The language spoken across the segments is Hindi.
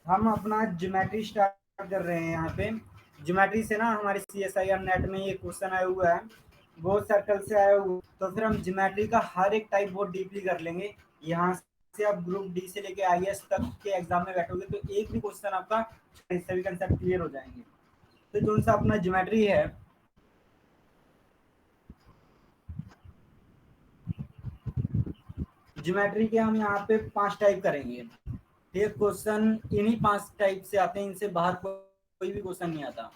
हम अपना ज्योमेट्री स्टार्ट कर रहे हैं। यहाँ पे ज्योमेट्री से ना हमारे CSIR नेट में ये क्वेश्चन आया हुआ है, वो सर्कल से आया हुआ, तो फिर हम ज्योमेट्री का हर एक टाइप बहुत डीपली कर लेंगे। यहाँ से आप ग्रुप डी से लेके IAS तक के एग्जाम में बैठोगे तो एक भी क्वेश्चन आपका सभी कंसेप्ट क्लियर हो जाएंगे। तो जो सा अपना ज्योमेट्री है, ज्योमेट्री के हम यहाँ पे 5 टाइप करेंगे। ये क्वेश्चन इन्हीं 5 टाइप से आते हैं, इनसे बाहर कोई भी क्वेश्चन नहीं आता।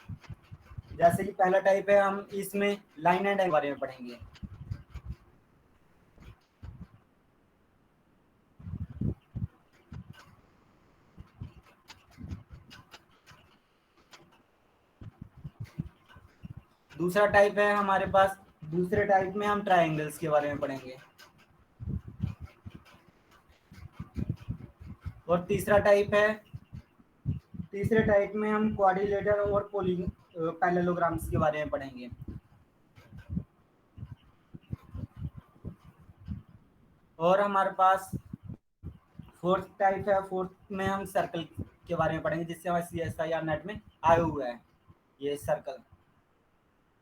जैसे कि पहला टाइप है, हम इसमें लाइन एंड के बारे में पढ़ेंगे। दूसरा टाइप है हमारे पास, दूसरे टाइप में हम ट्राइंगल्स के बारे में पढ़ेंगे। और तीसरा टाइप है, तीसरे टाइप में हम क्वाड्रिलेटरल और पैरेललोग्राम्स के बारे में पढ़ेंगे। और हमारे पास फोर्थ टाइप है, फोर्थ में हम सर्कल के बारे में पढ़ेंगे, जिससे हमारे CSIR नेट में आया हुआ है ये सर्कल।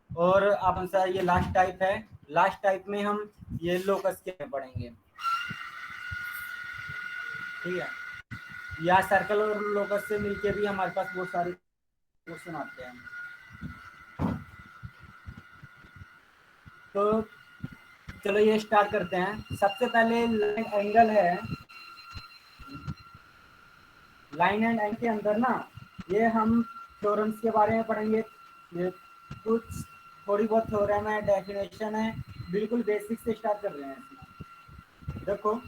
और अब सर ये लास्ट टाइप है, लास्ट टाइप में हम ये लोकस के पढ़ेंगे। ठीक है, या सर्कल और लोकस से मिलके भी हमारे पास बहुत सारे क्वेश्चन आते हैं। तो चलो ये स्टार्ट करते हैं। सबसे पहले लाइन एंगल है। लाइन एंड एंगल के अंदर ना ये हम थ्योरम्स के बारे में पढ़ेंगे। ये कुछ थोड़ी बहुत थ्योरम है, डेफिनेशन है, बिल्कुल बेसिक से स्टार्ट कर रहे हैं इसमें। देखो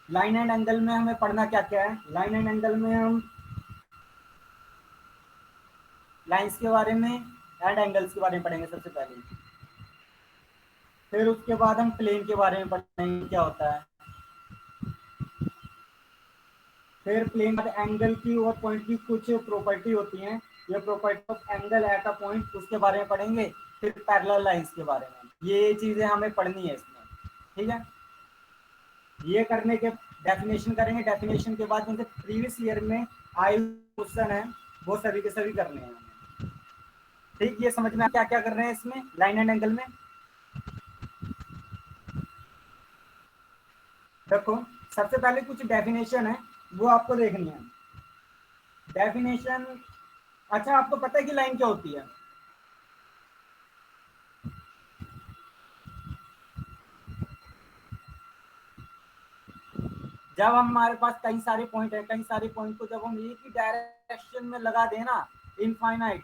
लाइन एंड एंगल में हमें पढ़ना क्या क्या है। लाइन एंड एंगल में हम लाइंस के बारे में एंड एंगल्स के बारे में पढ़ेंगे सबसे पहले। फिर उसके बाद हम प्लेन के बारे में पढ़ेंगे क्या होता है। फिर प्लेन एंगल की और पॉइंट की कुछ प्रॉपर्टी होती हैं, ये property of angle at a point, उसके बारे में पढ़ेंगे। फिर पैरेलल लाइंस के बारे में, ये चीजें हमें पढ़नी है इसमें। ठीक है, ये करने के डेफिनेशन करेंगे। डेफिनेशन के बाद उनसे प्रीवियस ईयर में आए क्वेश्चन है वो सभी के सभी करने हैं हमें। ठीक, ये समझ में क्या क्या कर रहे हैं इसमें लाइन एंड एंगल में। देखो सबसे पहले कुछ डेफिनेशन है वो आपको देखनी है। डेफिनेशन, अच्छा आपको पता है कि लाइन क्या होती है? जब हमारे पास कई सारे पॉइंट है, कई सारे पॉइंट को जब हम एक ही डायरेक्शन में लगा दें ना, इनफाइनाइट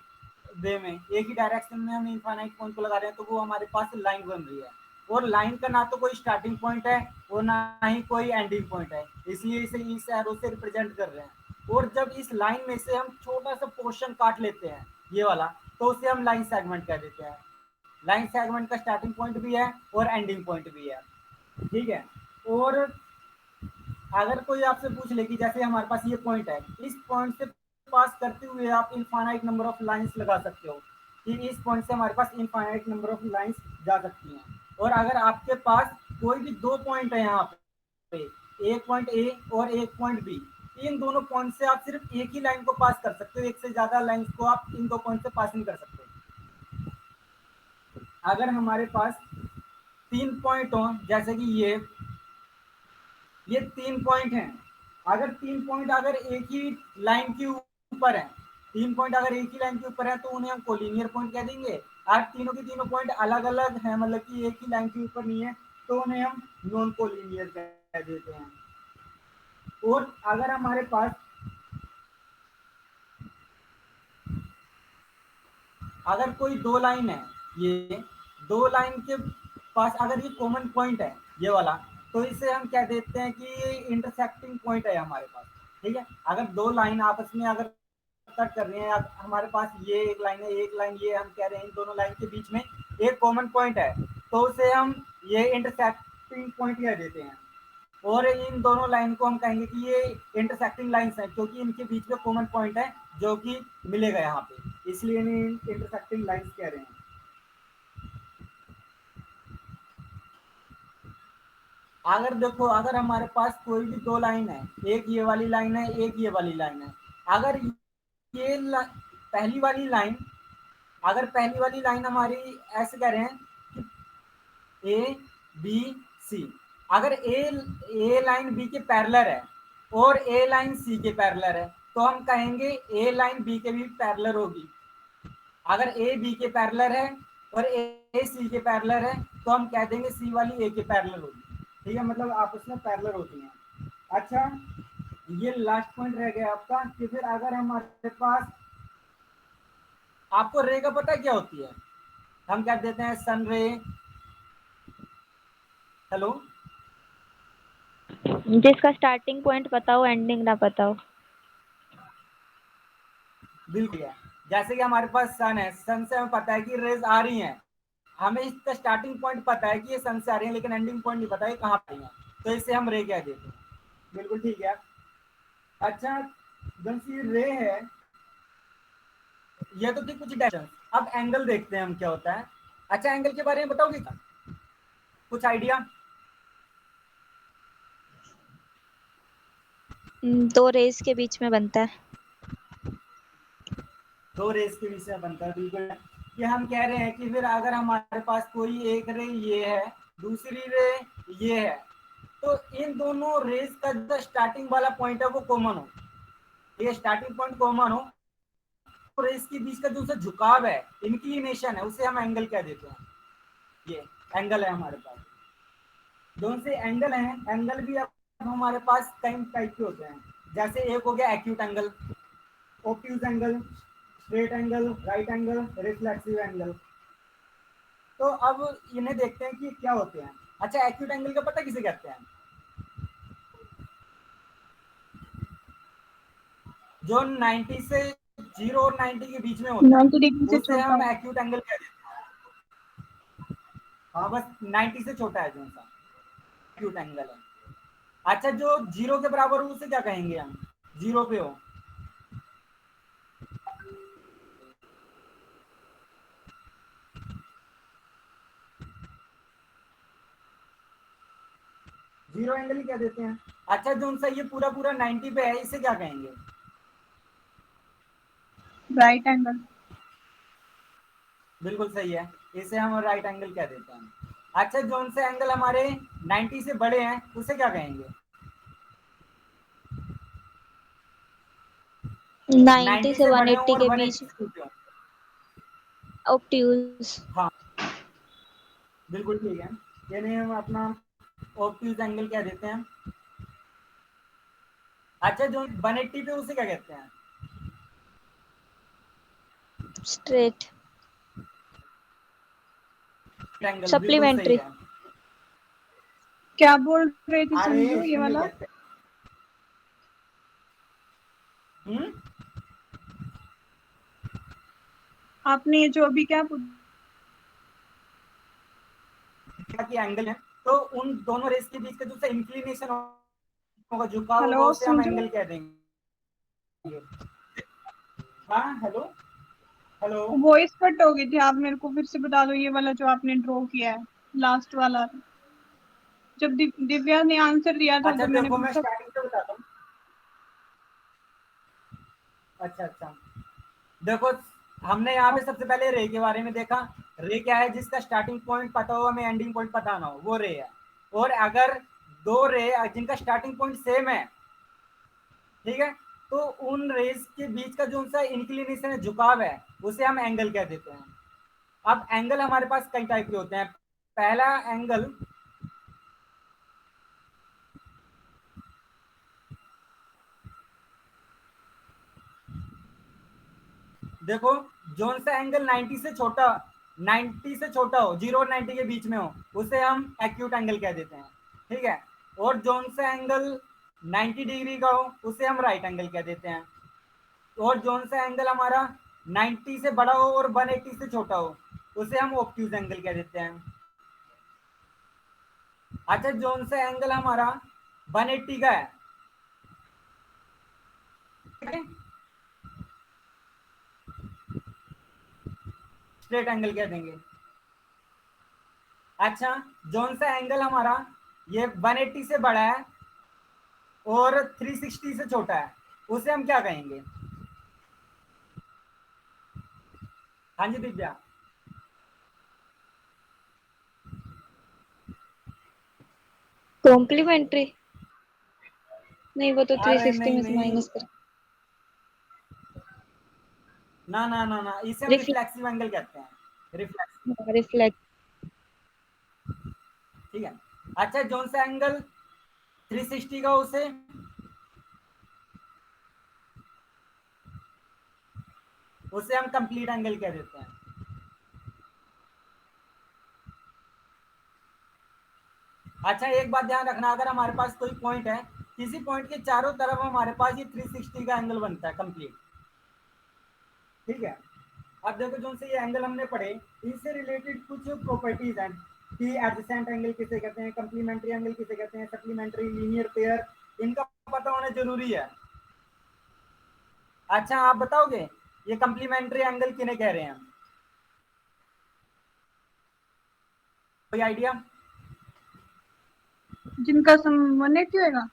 वे में, एक ही डायरेक्शन में हम इनफाइनाइट पॉइंट को लगा रहे हैं, तो वो हमारे पास लाइन बन रही है। और लाइन का ना तो कोई स्टार्टिंग पॉइंट है और ना ही कोई एंडिंग पॉइंट है, इसलिए इसे इस एरो से रिप्रेजेंट कर रहे हैं। और जब इस लाइन में से हम छोटा सा पोर्शन काट लेते हैं ये वाला, तो उसे हम लाइन सेगमेंट कह देते हैं। लाइन सेगमेंट का स्टार्टिंग पॉइंट भी है और एंडिंग पॉइंट भी है। ठीक है, और अगर कोई आपसे पूछ ले कि जैसे हमारे पास ये पॉइंट है, इस पॉइंट से पास करते हुए आप इनफाइनाइट नंबर ऑफ लाइंस लगा सकते हो कि इस पॉइंट से हमारे पास इनफाइनाइट नंबर ऑफ लाइंस जा सकती हैं। और अगर आपके पास कोई भी दो पॉइंट है यहाँ पे, एक पॉइंट ए और एक पॉइंट बी, इन दोनों पॉइंट से आप सिर्फ एक ही लाइन को पास कर सकते हो, एक से ज्यादा लाइंस को आप इन दो पॉइंट से पास नहीं कर सकते। अगर हमारे पास 3 पॉइंट हो, जैसे कि ये 3 पॉइंट हैं, अगर 3 पॉइंट अगर एक ही लाइन के ऊपर है, 3 पॉइंट अगर एक ही लाइन के ऊपर है तो उन्हें हम कोलिनियर पॉइंट कह देंगे। और तीनों के तीनों पॉइंट अलग अलग हैं, मतलब कि एक ही लाइन के ऊपर नहीं है, तो उन्हें हम नॉन कोलिनियर कह देते हैं। और अगर हमारे पास, अगर कोई दो लाइन है, ये दो लाइन के पास अगर ये कॉमन पॉइंट है ये वाला, तो इसे हम कह देते हैं कि ये इंटरसेक्टिंग पॉइंट है हमारे पास। ठीक है, अगर दो लाइन आपस में अगर कट कर रही हैं, हमारे पास ये एक लाइन है, एक लाइन ये, हम कह रहे हैं इन दोनों लाइन के बीच में एक कॉमन पॉइंट है, तो उसे हम ये इंटरसेक्टिंग पॉइंट कह देते हैं। और इन दोनों लाइन को हम कहेंगे कि ये इंटरसेक्टिंग लाइंस हैं, क्योंकि इनके बीच में कॉमन पॉइंट है जो कि मिलेगा यहाँ पे, इसलिए इन्हें इंटरसेक्टिंग लाइंस कह रहे हैं। अगर देखो, अगर हमारे पास कोई भी दो लाइन है, एक ये वाली लाइन है, एक ये वाली लाइन है, अगर ये पहली वाली लाइन, अगर पहली वाली लाइन हमारी ऐसे कह रहे हैं कि ए बी सी, अगर ए लाइन बी के पैरेलल है और ए लाइन सी के पैरेलल है, तो हम कहेंगे ए लाइन बी के भी पैरेलल होगी। अगर ए बी के पैरेलल है और ए सी के पैरेलल है, तो हम कह देंगे सी वाली ए के पैरेलल होगी। ठीक है, मतलब आपस में पैरेलल होती हैं। अच्छा, ये लास्ट पॉइंट रह गया आपका कि फिर अगर हमारे पास, आपको रे का पता क्या होती है? हम क्या देते हैं, सन रे। हेलो, जिसका स्टार्टिंग पॉइंट पता हो, एंडिंग ना पता हो। बिल्कुल है। जैसे कि हमारे पास सन है, सन से हमें पता है कि रेज आ रही हैं, हमें इसका स्टार्टिंग पॉइंट पता है कि ये सन से आ रही है, लेकिन एंडिंग पॉइंट नहीं पता है कहाँ पर है, तो इसे हम रे कह देते हैं। बिल्कुल ठीक है। अच्छा, जब ये रे है, ये तो थी कुछ डायरेक्शन। अब एंगल देखते हैं हम क्या होता है। अच्छा, एंगल के बारे में बताओगे क्या, कुछ आइडिया? दो रेस के बीच में बनता है। दो रेस के बीच में बनता है, बिल्कुल। कि हम कह रहे हैं कि फिर अगर हमारे पास कोई एक रे ये है, दूसरी रे ये है, तो इन दोनों रेस का जो स्टार्टिंग वाला पॉइंट है वो कॉमन हो, ये स्टार्टिंग पॉइंट कॉमन हो, तो रेस के बीच का जो सा झुकाव है, इंक्लिनेशन है, उसे हम एंगल कह देते हैं। ये एंगल है हमारे पास। दोनों से एंगल हैं, एंगल भी अब हमारे पास कई टाइप के होते हैं। जैसे एक हो गया acute angle, obtuse angle, straight angle, right angle, reflexive angle. तो अब इन्हें देखते हैं कि क्या होते हैं। अच्छा, एक्यूट एंगल का पता किसे कहते हैं? जो 90 से 0 और 90 के बीच में होता 90 डिग्री है, से उसे छोटा। हम एक्यूट एंगल कह देते हैं। हाँ, बस 90 से छोटा है जो सा एक्यूट एंगल है। अच्छा, जो 0 के बराबर हो उसे क्या कहेंगे हम, 0 पे हो? जीरो एंगल ही कह देते हैं। अच्छा, जो उनसा ये पूरा पूरा 90 पे है, इसे क्या कहेंगे? Right angle. बिल्कुल सही है, इसे हम राइट एंगल कह देते हैं। अच्छा, जो उनसे एंगल हमारे 90 से बड़े हैं, उसे क्या कहेंगे? 90 90 से से बड़े हों 180 और के 180 बीच। से छोटे हों। ऑब्ट्यूज। हाँ, बिल्कुल ठीक है, यानी हम अपना ऑब्ट्यूज एंगल कह देते हैं। अच्छा, जो 180 पे उसे क्या कहते हैं? स्ट्रेट। एंगल, बिल्कुल सही सप्लीमेंट्री। है। क्या बोल रहे थे अरे संजू, ये इसमें नहीं वाला? कहते। हम्म, आपने ये जो अभी क्या पूछा? कि एंगल है, तो उन दोनों रेस के बीच का जो इंक्लिनेशन होगा, झुकाव हेलो होगा, उसे हम संजू, एंगल कह देंगे। हाँ, हेलो हेलो। वॉइस कट हो गई थी। आप मेरे को फिर से बता दो, ये वाला जो आपने ड्रॉ किया है, लास्ट वाला। जब दिव्या ने आंसर दिया था अच्छा जब मैंने देखो, मैं पूछा। स्टार्टिंग से बताता हूँ। अच्छा अच्छा, देखो, हमने यहाँ पे सबसे पहले रे के बारे में देखा। रे क्या है? जिसका स्टार्टिंग पॉइंट पता हो, हमें एंडिंग पॉइंट पता ना हो, वो रे है। और अगर दो रे जिनका स्टार्टिंग पॉइंट सेम है, ठीक है, तो उन रेस के बीच का जो उनका इंक्लिनेशन है, झुकाव है, उसे हम एंगल कह देते हैं। अब एंगल हमारे पास कई टाइप के होते हैं। पहला एंगल, देखो, जोन सा एंगल 90 से छोटा, 90 से छोटा हो, 0 और 90 के बीच में हो, उसे हम एक्यूट एंगल कह देते हैं। ठीक है, और जोन सा एंगल 90 डिग्री का हो, उसे हम राइट एंगल कह देते हैं। और जोन सा एंगल हमारा 90 से बड़ा हो और 180 से छोटा हो, उसे हम ऑब्ट्यूज एंगल कह देते हैं। अच्छा, जोन सा एंगल हमारा 180 का है, स्ट्रेट एंगल कह देंगे। अच्छा, जोन सा एंगल हमारा ये 180 से बड़ा है और 360 से छोटा है, उसे हम क्या कहेंगे? हाँ जी दिव्या। कॉम्प्लीमेंट्री नहीं, वो तो अरे 360 नहीं में से नहीं, माइनस कर। ना ना ना ना, इसे हम रिफ्लेक्ट। रिफ्लेक्सिव एंगल कहते हैं, रिफ्लेक्सिव। रिफ्लेक्ट। ठीक है। अच्छा जोन सा एंगल 360 का, उसे हम कंप्लीट एंगल कह देते हैं। अच्छा एक बात ध्यान रखना, अगर हमारे पास कोई पॉइंट है, किसी पॉइंट के चारों तरफ हमारे पास ये 360 का एंगल बनता है कंप्लीट। ठीक है। अब देखो जो से ये एंगल हमने पढ़े, इनसे रिलेटेड कुछ प्रॉपर्टीज हैं कि एडजेसेंट एंगल किसे कहते हैं, कंप्लीमेंट्री एंगल किसे कहते हैं, सप्लीमेंट्री, लीनियर पेयर, इनका पता होना जरूरी है। अच्छा आप बताओगे ये कंप्लीमेंट्री एंगल किन्हें कह रहे हैं? कोई आइडिया? जिनका सम 180 होएगा।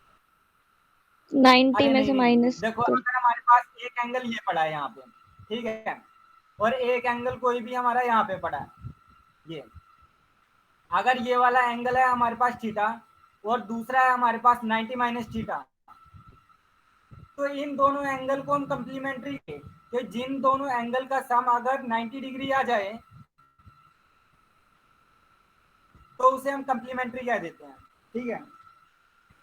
90 अरे में नहीं से नहीं नहीं, माइनस देखो कर। अगर हमारे पास एक एंगल ये पड़ा है यहाँ पे, ठीक है, और एक एंगल कोई भी हमारा यहाँ पे पड़ा है, ये अगर ये वाला एंगल है हमारे पास थीटा और दूसरा है हमारे पास 90 माइनस थीटा, तो इन दोनों एंगल को हम कंप्लीमेंट्री के, तो जिन दोनों एंगल का सम अगर 90 डिग्री आ जाए तो उसे हम कंप्लीमेंट्री कह देते हैं। ठीक है।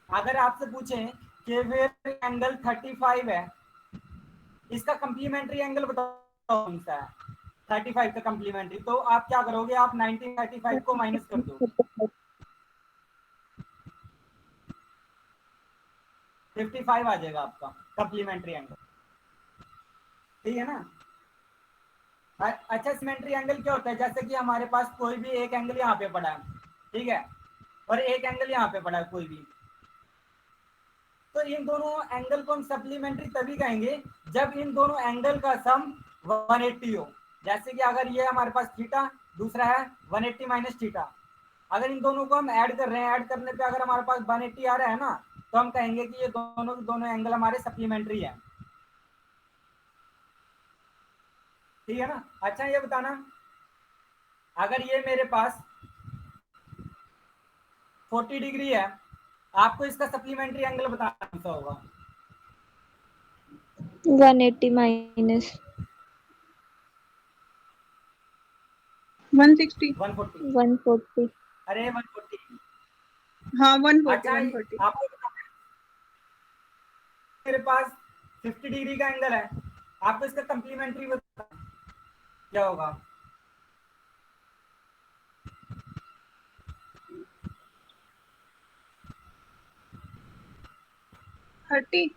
अगर आपसे पूछें कि फिर एंगल 35 है, इसका कंप्लीमेंट्री एंगल बताओ कौन सा है? 35 का कंप्लीमेंट्री, तो आप क्या करोगे, आप 90 35 को माइनस कर दो, 55 आ जाएगा आपका कंप्लीमेंट्री एंगल। ठीक है ना? अच्छा सिमेट्री एंगल क्या होता है, जैसे कि हमारे पास कोई भी एक एंगल यहाँ पे पड़ा है, ठीक है, और एक एंगल यहाँ पे पड़ा है कोई भी, तो इन दोनों एंगल को हम सप्लीमेंट्री तभी कहेंगे जब इन दोनों एंगल का सम 180 हो। जैसे कि अगर ये हमारे पास थीटा, दूसरा है 180 माइनस थीटा, अगर इन दोनों को हम ऐड कर रहे हैं, ऐड करने पे अगर हमारे पास 180 आ रहा है ना, तो हम कहेंगे कि ये दोनों एंगल हमारे सप्लीमेंट्री है। ठीक है ना? अच्छा ये बताना, अगर ये मेरे पास 40 डिग्री है, आपको इसका सप्लीमेंट्री एंगल बताना कौन सा होगा? 180 माइनस 160। 140। 140। अरे 140। हाँ 140 अच्छा 140। आपको बताना, मेरे पास 50 डिग्री का एंगल है, आपको इसका कंप्लीमेंट्री बताना क्या होगा? 30।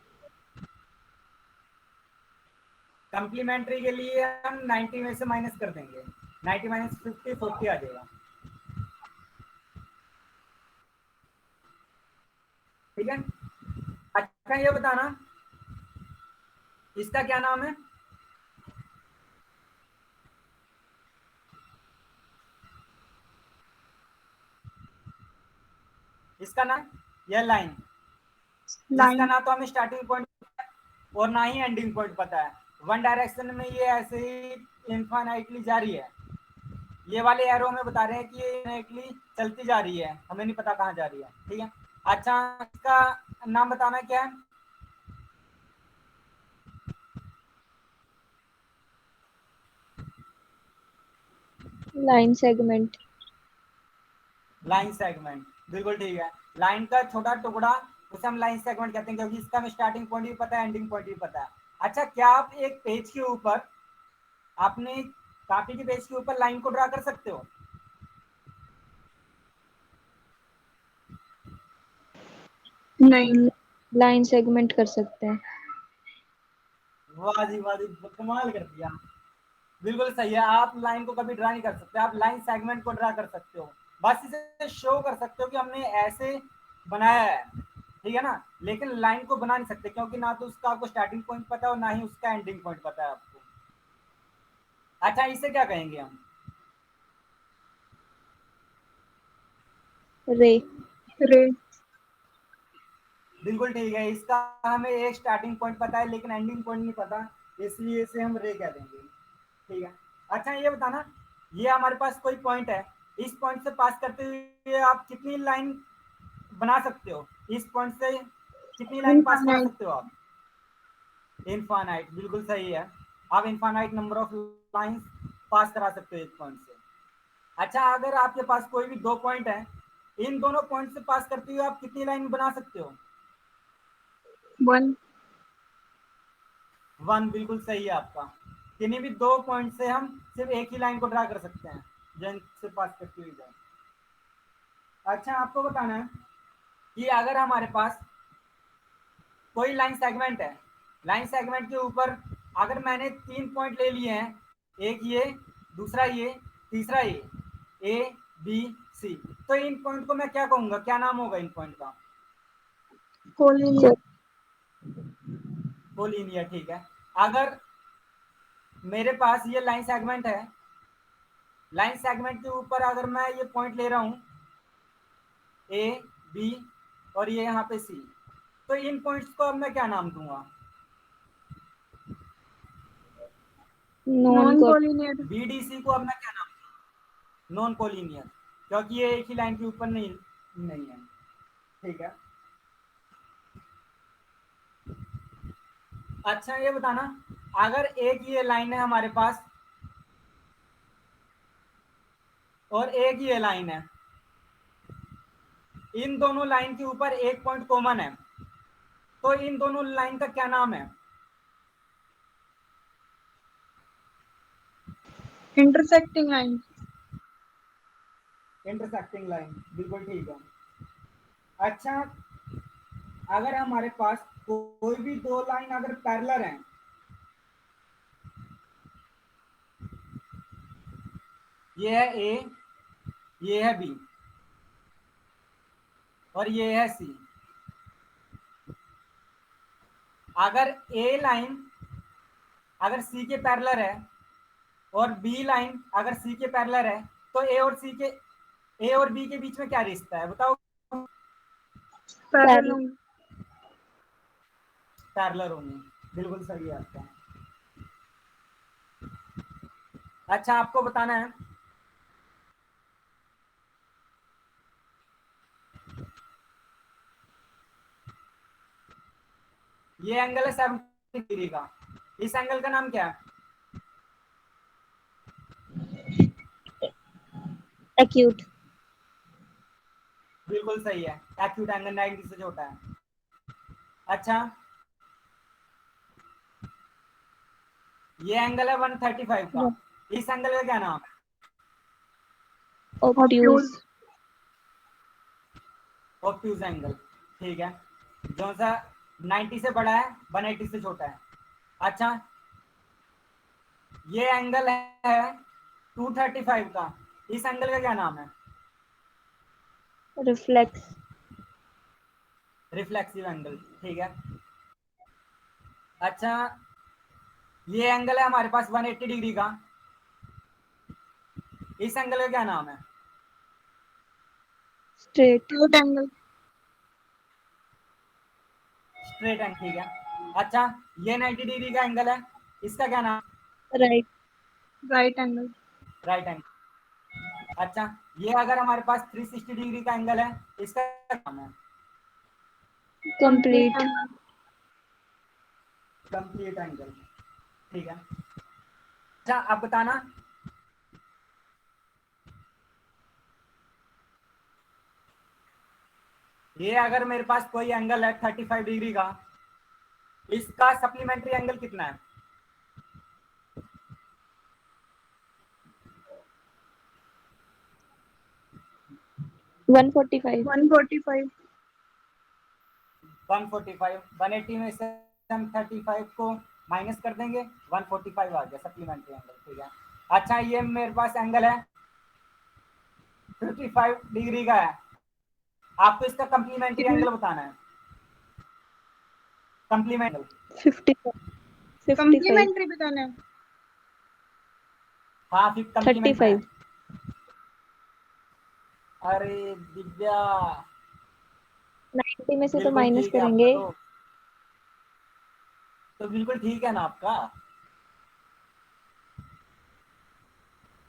कंप्लीमेंट्री के लिए हम 90 में से माइनस कर देंगे, 90 माइनस 50 40 आ जाएगा। ठीक है। अच्छा ये बताना, इसका क्या नाम है? इसका नाम, यह लाइन जिसका लाइन। ना तो हमें स्टार्टिंग पॉइंट और ना ही एंडिंग पॉइंट पता है, वन डायरेक्शन में ये ऐसे ही इनफाइनाइटली जारी है, ये वाले एरो में बता रहे हैं कि ये इनफाइनाइटली चलती जा रही है, हमें नहीं पता कहाँ जा रही है। ठीक है। अच्छा इसका नाम बताना क्या है? Line segment. लाइन सेगमेंट, बिल्कुल ठीक है। लाइन का छोटा टुकड़ा, उसे हम लाइन सेगमेंट कहते हैं, क्योंकि इसका हमें स्टार्टिंग पॉइंट भी पता है, एंडिंग पॉइंट भी पता है। अच्छा क्या आप एक पेज के ऊपर, आपने कॉपी के पेज के ऊपर लाइन को ड्रा कर सकते हो? नहीं। लाइन सेगमेंट कर सकते हैं। वाह जी वाह जी, कमाल कर दिया। बिल्कुल सही है, आप लाइन को कभी ड्रा नहीं कर सकते, आप लाइन सेगमेंट को ड्रा कर सकते हो, बस इसे शो कर सकते हो कि हमने ऐसे बनाया है। ठीक है ना? लेकिन लाइन को बना नहीं सकते, क्योंकि ना तो उसका आपको स्टार्टिंग पॉइंट पता है और ना ही उसका एंडिंग पॉइंट पता है आपको। अच्छा इसे क्या कहेंगे हम? रे। रे। बिल्कुल ठीक है, इसका हमें एक स्टार्टिंग पॉइंट पता है लेकिन एंडिंग पॉइंट नहीं पता, इसलिए इसे हम रे कह देंगे। ठीक है। अच्छा ये बताना, ये हमारे पास कोई पॉइंट है, इस पॉइंट से पास करते हुए आप कितनी लाइन बना सकते हो, इस पॉइंट से कितनी लाइन पास करा इनफाइनाइट। सकते हो आप? इनफाइनाइट, बिल्कुल सही है। आप infinite number of lines pass करा सकते हो इस पॉइंट से। अच्छा अगर आपके पास कोई भी दो पॉइंट है, इन दोनों पॉइंट से पास करते हुए आप कितनी लाइन बना सकते हो? 1। वन, बिल्कुल सही है आपका। किन्हीं भी दो पॉइंट से हम सिर्फ एक ही लाइन को ड्रा कर सकते हैं जिनसे पास करती हुई जाए। अच्छा आपको बताना है कि अगर हमारे पास कोई लाइन सेगमेंट है, लाइन सेगमेंट के ऊपर अगर मैंने तीन पॉइंट ले लिए हैं, एक ये, दूसरा ये, तीसरा ये, ए बी सी, तो इन पॉइंट को मैं क्या कहूंगा, क्या नाम होगा इन पॉइंट का? कोलिनियर। कोलिनियर, ठीक है। अगर मेरे पास ये लाइन सेगमेंट है, लाइन सेगमेंट के ऊपर अगर मैं ये पॉइंट ले रहा हूं ए बी और ये यहाँ पे सी, तो इन पॉइंट्स को अब मैं क्या नाम दूंगा? Non non code. Collinear. B D C को अब मैं क्या नाम दूंगा? नॉन कोलिनियर, क्योंकि ये एक ही लाइन के ऊपर नहीं है। ठीक है। अच्छा ये बताना, अगर एक ये लाइन है हमारे पास और एक ये लाइन है, इन दोनों लाइन के ऊपर एक पॉइंट कॉमन है, तो इन दोनों लाइन का क्या नाम है? Intersecting line. इंटरसेक्टिंग लाइन, बिल्कुल ठीक है। अच्छा अगर हमारे पास कोई भी दो लाइन अगर पैरेलल हैं, ये है ए, ये है बी और ये है सी, अगर ए लाइन अगर सी के पैरेलल है और बी लाइन अगर सी के पैरेलल है, तो ए और बी के बीच में क्या रिश्ता है बताओ? पैरेलल होंगे। पैरेलल होंगे, बिल्कुल सही है आपका। अच्छा आपको बताना है, ये एंगल है 70 डिग्री का, इस एंगल का नाम क्या है? एक्यूट। बिल्कुल सही है, एक्यूट एंगल 90 से छोटा है। अच्छा ये एंगल है 135 का, इस एंगल का क्या नाम है? ऑब्ट्यूज। ऑब्ट्यूज। ऑब्ट्यूज एंगल, ठीक है। जो सा 90 से बड़ा है 180 से छोटा है। अच्छा ये एंगल है 235 का, इस एंगल का क्या नाम है? रिफ्लेक्स। रिफ्लेक्सिव एंगल, ठीक है। अच्छा ये एंगल है हमारे पास 180 डिग्री का, इस एंगल का क्या नाम है? Straight. Right angle. Straight angle, ठीक है। अच्छा ये 90 डिग्री का एंगल है, इसका क्या नाम? Right. Right angle. Right angle. अच्छा ये अगर हमारे पास 360 डिग्री का एंगल है, इसका क्या नाम है? Complete complete. Angle. Complete angle, ठीक है। अच्छा अब बताना, ये अगर मेरे पास कोई एंगल है 35 डिग्री का, इसका सप्लीमेंट्री एंगल कितना है? 145। 145। 145, 180 में से हम 35 को माइनस कर देंगे, 145 आ गया सप्लीमेंट्री एंगल, ठीक है। अच्छा ये मेरे पास एंगल है 55 डिग्री का है, आपको इसका कंप्लीमेंट्री कितना? एंगल बताना है। कंप्लीमेंट, 55। कम्प्लीमेंट्री बताना है। हाँ फिर कंप्लीमेंट में 35। है। अरे दिव्या 90 में से तो बिल्कुल माइनस ठीक है आपका। करेंगे। तो बिल्कुल ठीक है ना आपका।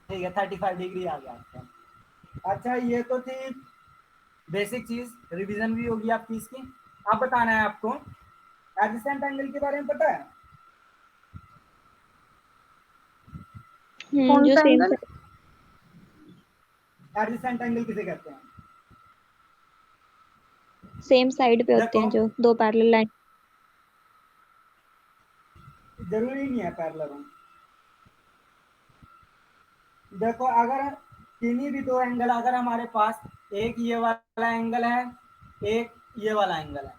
ठीक है, 35 डिग्री आ गया आपका। अच्छा, ये तो थी बेसिक चीज, रिवीजन भी होगी आपकी इसकी। अब बताना है आपको एडजेसेंट एंगल के बारे में, पता है? कौन जो सा सेम एंगल? एडजेसेंट एंगल किसे कहते हैं? साइड पे होते देखो, हैं, जो दो पैरेलल लाइन। जरूरी नहीं है पैरेलल हो। देखो, अगर किन्हीं भी दो एंगल अगर हमारे पास, एक ये वाला एंगल है, एक ये वाला एंगल है,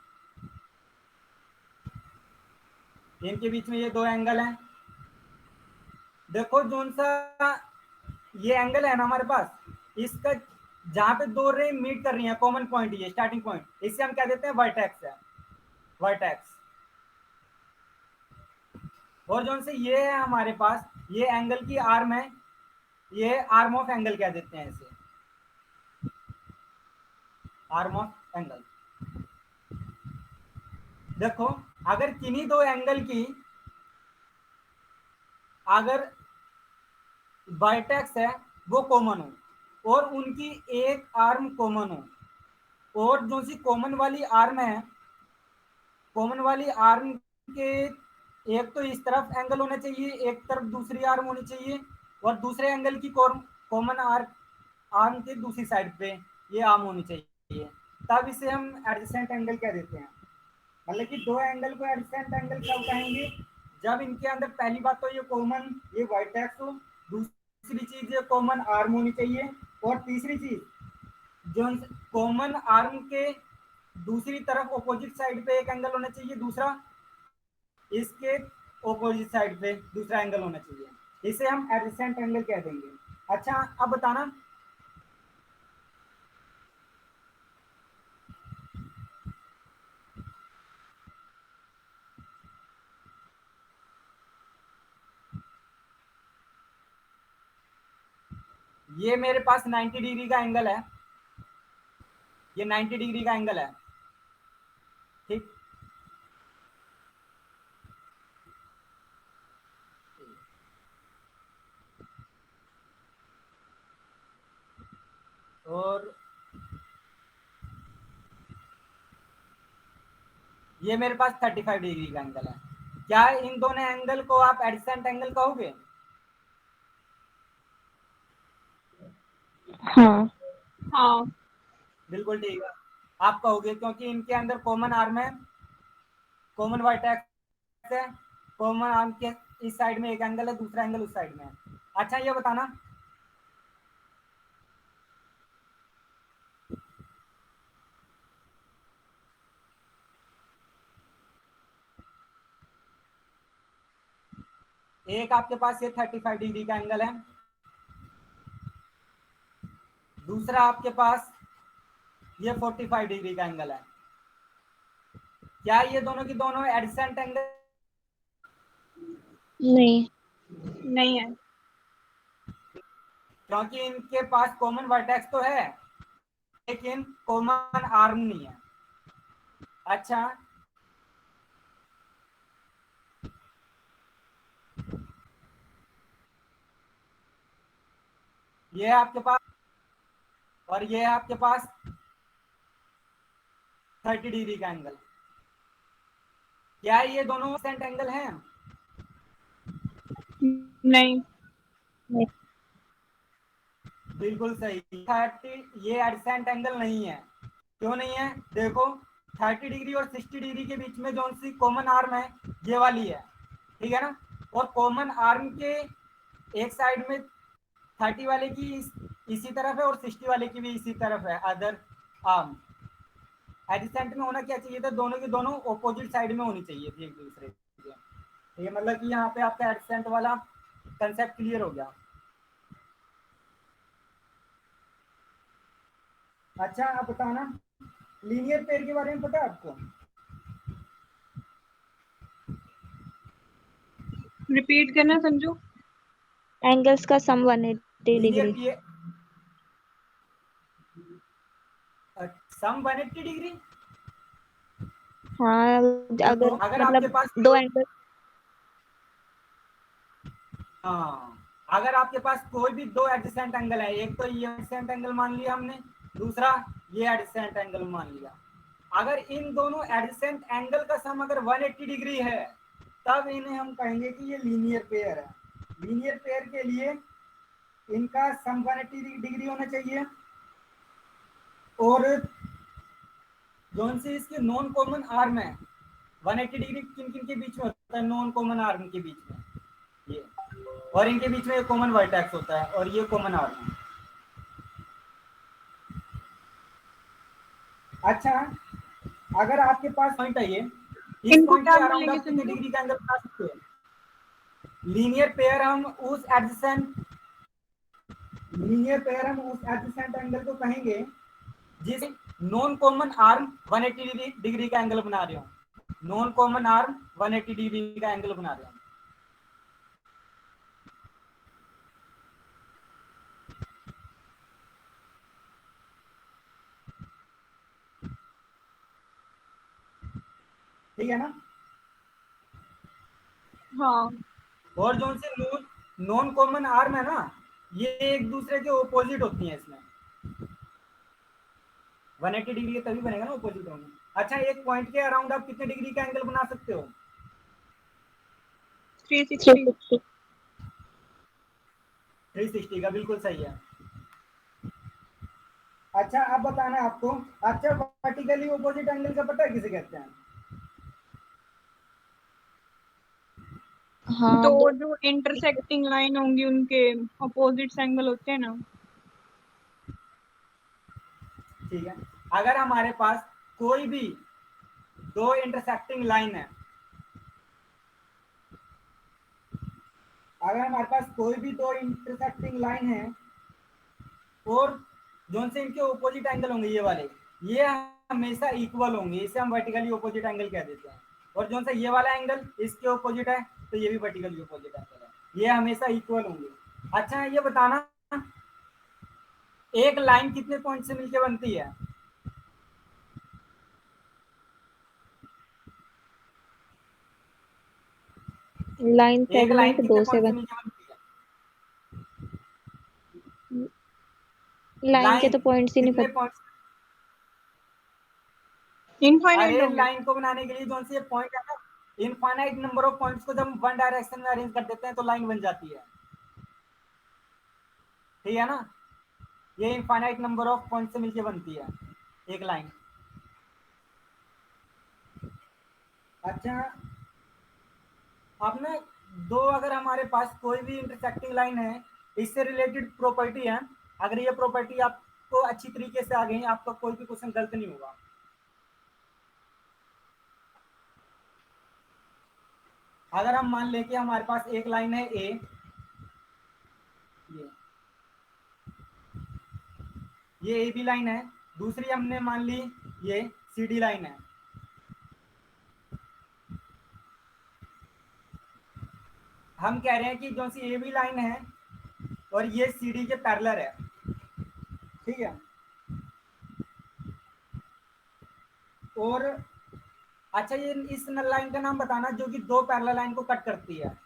इनके बीच में ये दो एंगल हैं। देखो, जो सा ये एंगल है ना हमारे पास, इसका जहां पे दो रे मीट कर रही है, कॉमन पॉइंट, ये स्टार्टिंग पॉइंट, इसे हम क्या देते हैं? वर्टेक्स है, वर्टेक्स। और जो से ये है हमारे पास, ये एंगल की आर्म है, ये आर्म ऑफ एंगल कह देते हैं इसे, आर्म ऑफ एंगल। देखो, अगर किन्हीं दो एंगल की अगर वर्टेक्स है वो कॉमन हो और उनकी एक आर्म कॉमन हो, और जो सी कॉमन वाली आर्म है, कॉमन वाली आर्म के एक तो इस तरफ एंगल होना चाहिए, एक तरफ दूसरी आर्म होनी चाहिए, और दूसरे एंगल की कॉमन आर्म के दूसरी साइड पे ये आर्म होनी चाहिए, तब इसे हम एडजेसेंट एंगल कह देते हैं। मतलब कि दो एंगल को एडजेसेंट एंगल कब कहेंगे? जब इनके अंदर पहली बात तो ये कॉमन, ये वर्टेक्स हो, दूसरी चीज ये कॉमन आर्म होनी चाहिए, और तीसरी चीज जो कॉमन आर्म के दूसरी तरफ ऑपोजिट साइड पे एक एंगल होना चाहिए, दूसरा इसके ऑपोजिट साइड पे दूसरा एंगल होना चाहिए, इसे हम एडजेसेंट एंगल कह देंगे। अच्छा, अब बताना, ये मेरे पास 90 डिग्री का एंगल है, ये 90 डिग्री का एंगल है, ठीक। और ये मेरे पास 35 डिग्री का एंगल है। क्या इन दोनों एंगल को आप एडजेसेंट एंगल कहोगे? हाँ। हाँ। बिल्कुल ठीक है, आप कहोगे, क्योंकि इनके अंदर कॉमन आर्म है, कॉमन वर्टेक्स है, कॉमन आर्म के इस साइड में एक एंगल है, दूसरा एंगल उस साइड में है। अच्छा, ये बताना, एक आपके पास ये 35 डिग्री का एंगल है, दूसरा आपके पास ये 45 डिग्री का एंगल है। क्या ये दोनों की दोनों एडजेसेंट एंगल? नहीं। नहीं है। क्योंकि इनके पास कॉमन वर्टेक्स तो है, लेकिन कॉमन आर्म नहीं है। अच्छा, ये है आपके पास, और ये है आपके पास 30 डिग्री का एंगल। क्या ये दोनों एडजेसेंट एंगल हैं? नहीं। नहीं। बिल्कुल सही, 30 ये एडजेसेंट एंगल नहीं है। क्यों नहीं है? देखो, 30 डिग्री और 60 डिग्री के बीच में जो सी कॉमन आर्म है, ये वाली है, ठीक है ना? और कॉमन आर्म के एक साइड में 30 वाले की इसी तरफ है, और 60 वाले की भी इसी तरफ है अदर आर्म। एडजेसेंट में होना क्या चाहिए था? दोनों की दोनों ऑपोजिट साइड में होनी चाहिए थी एक दूसरे के। ठीक है, मतलब कि यहाँ पे आपका एडजेसेंट वाला कंसेप्ट क्लियर हो गया। अच्छा, आप बताना, लीनियर पेयर के बारे में पता है आपको? रिपीट करना समझो। एंगल्स का सम 180 लीनियर डिग्री। पेयर सम 180 डिग्री? हाँ अगर अगर आपके मतलब पास दो एंगल, हाँ, अगर आपके पास कोई भी दो एडजेसेंट एंगल है, एक तो ये एडजेसेंट एंगल मान लिया हमने, दूसरा ये एडजेसेंट एंगल मान लिया, अगर इन दोनों एडजेसेंट एंगल का सम अगर 180 डिग्री है, तब इन्हें हम कहेंगे कि ये लीनियर पेयर है। लीनियर पेयर के लिए इनका सम 180 डिग्री होना चाहिए, और जोन से इसके नॉन कॉमन आर्म है 180 डिग्री किन किन के बीच में होता है, नॉन कॉमन आर्म के बीच में ये, और इनके बीच में कॉमन वर्टेक्स होता है, और ये कॉमन आर्म है। अच्छा, अगर आपके पास पॉइंट है ये, इस इनको पॉइंट क्या के अराउंड बोलेंगे आप कितने संजू? डिग्री का एंगल बना सकते हो? लीनियर पेयर हम उस एडजेसेंट एंगल को कहेंगे जिस नॉन कॉमन आर्म 180 डिग्री का एंगल बना रहे हो, नॉन कॉमन आर्म 180 डिग्री का एंगल बना रहे हो। ठीक है ना? हाँ और जो से नॉन कॉमन आर्म है ना, ये एक दूसरे के ऑपोजिट होती हैं इसमें, 180 डिग्री तभी बनेगा ना, ऑपोजिट होंगे। अच्छा, एक पॉइंट के अराउंड आप कितने डिग्री का एंगल बना सकते हो? 360। 360 का, बिल्कुल सही है। अच्छा, अब बताना आपको, अच्छा वर्टिकली ऑपोजिट एंगल का पता है किसे कहते हैं? हाँ दो दो, जो इंटरसेक्टिंग लाइन होंगी उनके अपोजिट एंगल होते हैं ना। ठीक है, अगर हमारे पास कोई भी दो इंटरसेक्टिंग लाइन है, अगर हमारे पास कोई भी दो इंटरसेक्टिंग लाइन है, और जो से इनके ऑपोजिट एंगल होंगे ये वाले, ये हमेशा इक्वल होंगे, इसे हम वर्टिकली ऑपोजिट एंगल कह देते हैं। और जो से ये वाला एंगल इसके ऑपोजिट है, तो ये भी वर्टिकली ऑपोजिट एंगल है, ये हमेशा इक्वल होंगे। अच्छा, ये बताना, एक लाइन कितने पॉइंट से मिलकर बनती है? लाइन एक लाइन सेगमेंट कितने दो से पॉइंट से बन, मिलकर बनती है? लाइन के लाइन तो पॉइंट्स ही नहीं कितने पता। पॉइंट? इनफाइनाइट अरे होंगे। लाइन को बनाने के लिए जो से पॉइंट है ना, इनफाइनाइट नंबर ऑफ पॉइंट्स को जब वन डायरेक्शन में अरेंज कर देते हैं तो लाइन बन जाती है। ठीक है ना? ये इनफाइनाइट नंबर ऑफ पॉइंट से मिलकर बनती है एक लाइन। अच्छा, अब ना, दो अगर हमारे पास कोई भी इंटरसेक्टिंग लाइन है, इससे रिलेटेड प्रॉपर्टी है, अगर ये प्रॉपर्टी आपको अच्छी तरीके से आ गई, आपका कोई भी क्वेश्चन गलत नहीं होगा। अगर हम मान लें कि हमारे पास एक लाइन है ए, ये ए बी लाइन है, दूसरी हमने मान ली ये सी डी लाइन है। हम कह रहे हैं कि जो सी ए बी लाइन है और ये सी डी के पैरेलल है। ठीक है, और अच्छा, ये इस लाइन का नाम बताना जो कि दो पैरेलल लाइन को कट करती है,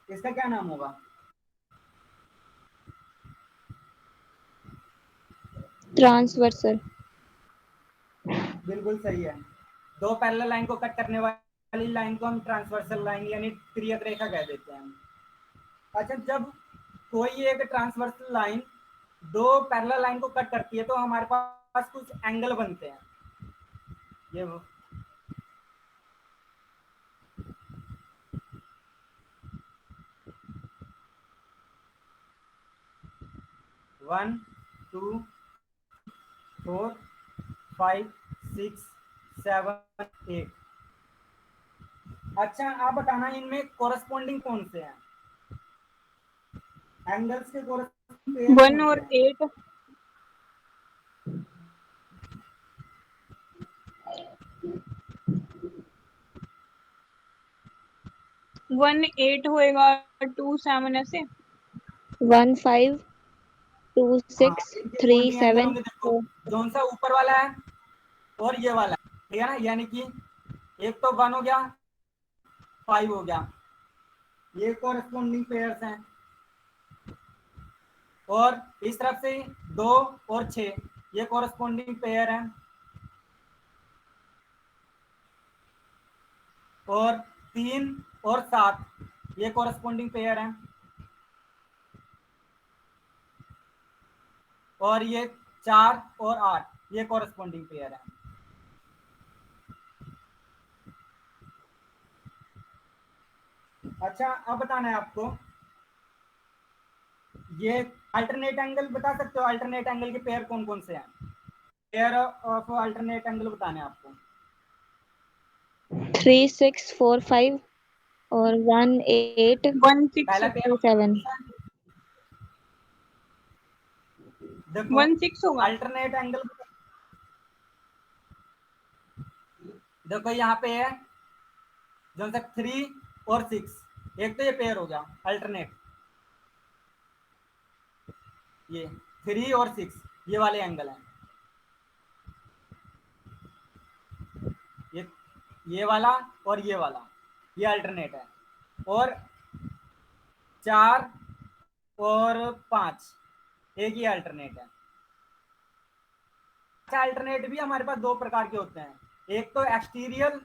इसका क्या नाम होगा? ट्रांसवर्सल। बिल्कुल सही है, दो पैरेलल लाइन को कट करने वाली लाइन को हम ट्रांसवर्सल लाइन यानी त्रियक रेखा कह देते हैं। अच्छा, जब कोई एक ट्रांसवर्सल लाइन दो पैरेलल लाइन को कट करती है तो हमारे पास कुछ एंगल बनते हैं, ये वो। One, two, 4, 5, 6, 7, 8। अच्छा, आप बताना इनमें कॉरस्पॉन्डिंग कौन से हैं, एंगल्स के कॉरस्पॉन्डिंग पेयर 1 कौन से और हैं? 8। 1 8 होएगा, 2 7 ऐसे। 1 5 2 हाँ, 6 इनके 3 बॉन्डिंग एंगल 7 होंगे, देखो 4। जोन सा ऊपर वाला है और ये वाला, ठीक है ना, यानी कि एक तो 1 हो गया, 5 हो गया, ये कोरस्पोंडिंग पेयर्स हैं। और इस तरफ से 2 और 6 ये कोरस्पोंडिंग पेयर हैं। और 3 और 7 ये कोरस्पोंडिंग पेयर हैं। और ये 4 और 8 ये कोरस्पोंडिंग पेयर हैं। अच्छा, अब बताना है आपको, ये अल्टरनेट एंगल बता सकते हो, अल्टरनेट एंगल के पेयर कौन कौन से हैं? पेयर ऑफ अल्टरनेट एंगल बताने हैं आपको। 3 6 4 5 और 1 8 1 पहला 6 पेयर 7। देखो 1 6 होगा। अल्टरनेट एंगल, देखो यहाँ पे है जो 3 और 6, एक तो ये पेयर हो गया अल्टरनेट, ये 3 और 6 ये वाले एंगल हैं। ये वाला और ये वाला ये अल्टरनेट है। और 4 और 5 एक ही अल्टरनेट है। अच्छा, अल्टरनेट भी हमारे पास दो प्रकार के होते हैं, एक तो एक्सटीरियल,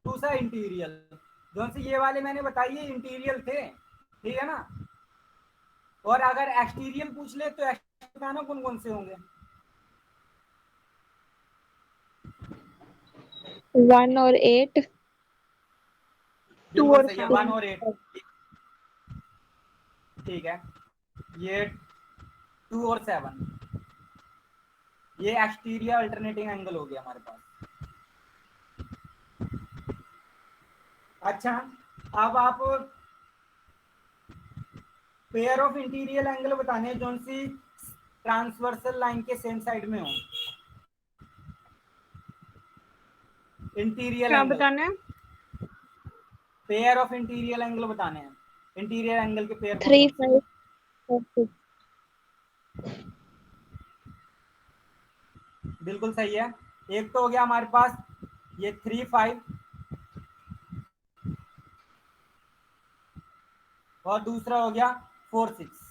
दूसरा इंटीरियल। जो से ये वाले मैंने बताई है इंटीरियल थे, ठीक है ना। और अगर एक्सटीरियल पूछ ले तो बताना कौन कौन से होंगे। 1 और 8 2 बिल्कुल और सही है, 7। 1 और 8, ठीक है। ये 2 और 7 ये एक्सटीरियर अल्टरनेटिंग एंगल हो गया हमारे पास। अच्छा, अब आप पेयर ऑफ इंटीरियर एंगल बताने जो सी ट्रांसवर्सल लाइन के सेम साइड में हो। इंटीरियर क्या एंगल, बताना है? पेयर ऑफ इंटीरियर एंगल बताने हैं। इंटीरियर एंगल के पेयर कौन 3 कौन से? 5 और 6। बिल्कुल सही है। एक तो हो गया हमारे पास ये 3 5 और दूसरा हो गया 4 6।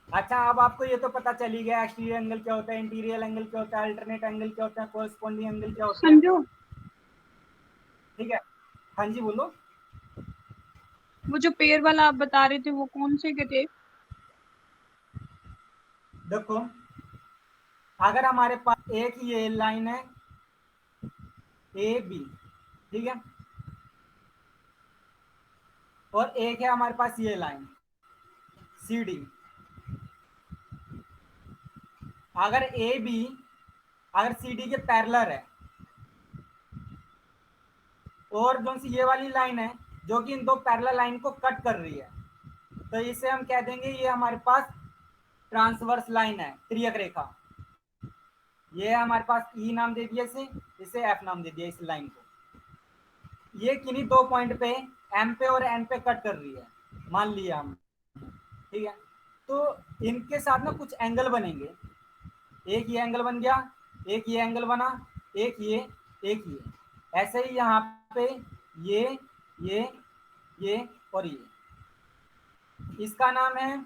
अच्छा, अब आपको ये तो पता चल ही गया एक्सटीरियर एंगल क्या होता है, इंटीरियर एंगल क्या होता है, अल्टरनेट एंगल क्या होता है, कोरस्पोंडिंग एंगल क्या होता है, समझो, ठीक है। हाँ जी बोलो। वो जो पेयर वाला आप बता रहे थे वो कौन से के थे? देखो, अगर हमारे पास एक ये लाइन है ए बी, ठीक है, और एक है हमारे पास ये लाइन सी डी। अगर ए बी अगर सी डी के पैरेलल है, और जो सी ये वाली लाइन है जो कि इन दो पैरेलल लाइन को कट कर रही है, तो इसे हम कह देंगे ये हमारे पास ट्रांसवर्स लाइन है, त्रियक रेखा। ये हमारे पास ई नाम दे दिया इसे एफ नाम दे दिया इस लाइन को। ये किन्हीं दो पॉइंट पे एम पे और एन पे कट कर रही है, मान लिया हम, ठीक है। तो इनके साथ ना कुछ एंगल बनेंगे, एक ये एंगल बन गया, एक ये एंगल बना, एक ये, एक ये, ऐसे ही यहाँ पे ये ये और ये, इसका नाम है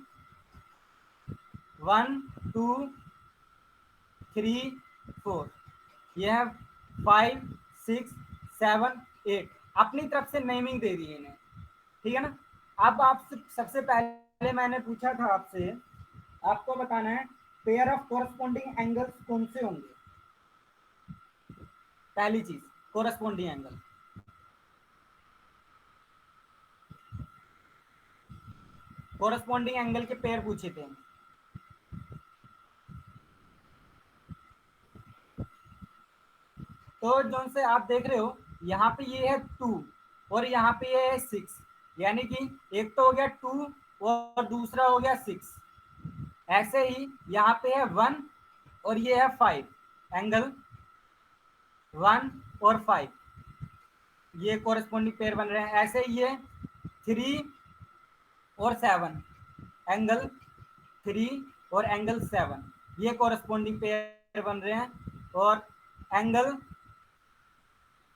1 2 3 4, ये है 5 6 7 8, अपनी तरफ से नेमिंग दे दी इन्हें, ठीक है ना। अब आपसे सबसे पहले मैंने पूछा था आपसे, आपको बताना है पेयर ऑफ कोरस्पोंडिंग एंगल्स कौन से होंगे। पहली चीज कोरस्पोंडिंग एंगल, कोरस्पोंडिंग एंगल के पेयर पूछे थे। तो जो से आप देख रहे हो यहाँ पे ये है 2 और यहाँ पे ये है 6, यानी कि एक तो हो गया 2 और दूसरा हो गया 6। ऐसे ही यहाँ पे है 1 और ये है 5, एंगल 1 और 5 ये कोरस्पोंडिंग पेयर बन रहे हैं। ऐसे ही ये 3 और 7 एंगल 3 और एंगल 7, ये कोरस्पोंडिंग पेयर बन रहे हैं। और एंगल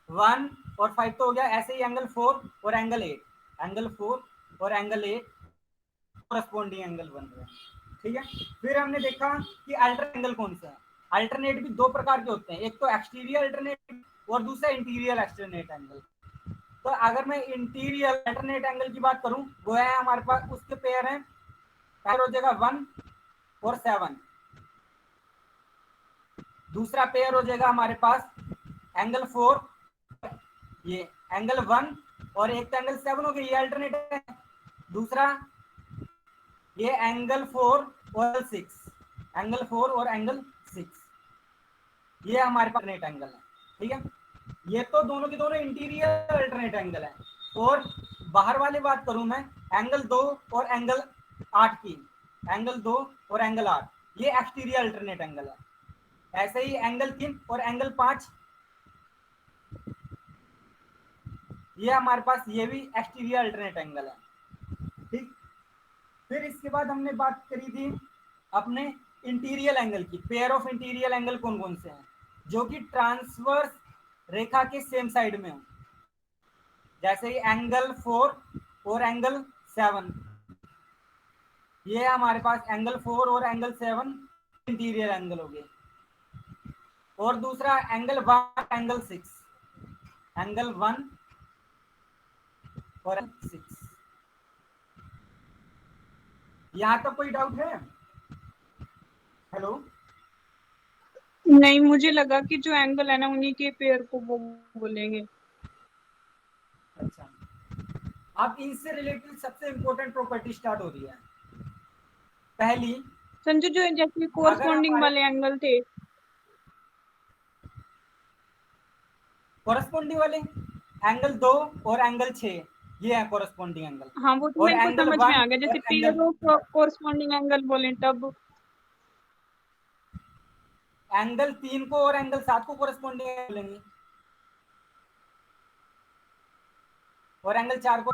1 और 5 तो हो गया। ऐसे ही एंगल 4 और एंगल 8, एंगल 4 और एंगल 8 कोरस्पोंडिंग एंगल बन रहे हैं, ठीक है। फिर हमने देखा कि अल्टरनेट एंगल कौन से हैं। अल्टरनेट भी दो प्रकार के होते हैं, एक तो एक्सटीरियर अल्टरनेट और दूसरा इंटीरियर अल्टरनेट एंगल। तो अगर मैं इंटीरियर अल्टरनेट एंगल की बात करूं, वो है हमारे पास, उसके पेयर हैं, पेयर हो जाएगा 1 और 7। दूसरा पेयर हो जाएगा हमारे पास एंगल 4, ये एंगल 1 और एक एंगल 7 हो गया, ये अल्टरनेट है। दूसरा ये एंगल 4 और 6, एंगल 4 और एंगल 6, ये हमारे पास अल्टरनेट एंगल है, ठीक है। ये तो दोनों के दोनों इंटीरियर अल्टरनेट एंगल है। और बाहर वाली बात करूं मैं, एंगल 2 और एंगल 8 की, एंगल 2 और एंगल 8, ये एक्सटीरियर अल्टरनेट एंगल है। ऐसे ही एंगल 3 और एंगल 5, ये हमारे पास, ये भी एक्सटीरियर अल्टरनेट एंगल है, ठीक। फिर इसके बाद हमने बात करी थी अपने इंटीरियर एंगल की। पेयर ऑफ इंटीरियर एंगल कौन कौन से हैं, जो कि ट्रांसवर्स रेखा के सेम साइड में हो, जैसे ही एंगल 4 और एंगल 7, ये हमारे पास एंगल 4 और एंगल 7 इंटीरियर एंगल हो गए। और दूसरा एंगल 1 एंगल 6, एंगल 1 और 6। यहां तक कोई डाउट है? हेलो? नहीं, मुझे लगा कि जो एंगल है ना उन्हीं के पेयर को वो बोलेंगे। अच्छा, अब इनसे रिलेटेड सबसे इंपॉर्टेंट प्रॉपर्टी स्टार्ट हो रही है। पहली, संजू, जो जैसे अगर कोरस्पॉन्डिंग हमारे वाले एंगल थे, कोरस्पोंडिंग वाले एंगल 2 और एंगल 6, ये है कोरस्पोंडिंग एंगल। हाँ वो तो और मेरे को एंगल समझ में 1 आ गया, जैसे और angle, pair of corresponding angle बोले तब। एंगल 3 को और एंगल 7 को कोरस्पोंडिंग एंगल बोलेंगे, और एंगल 4 को।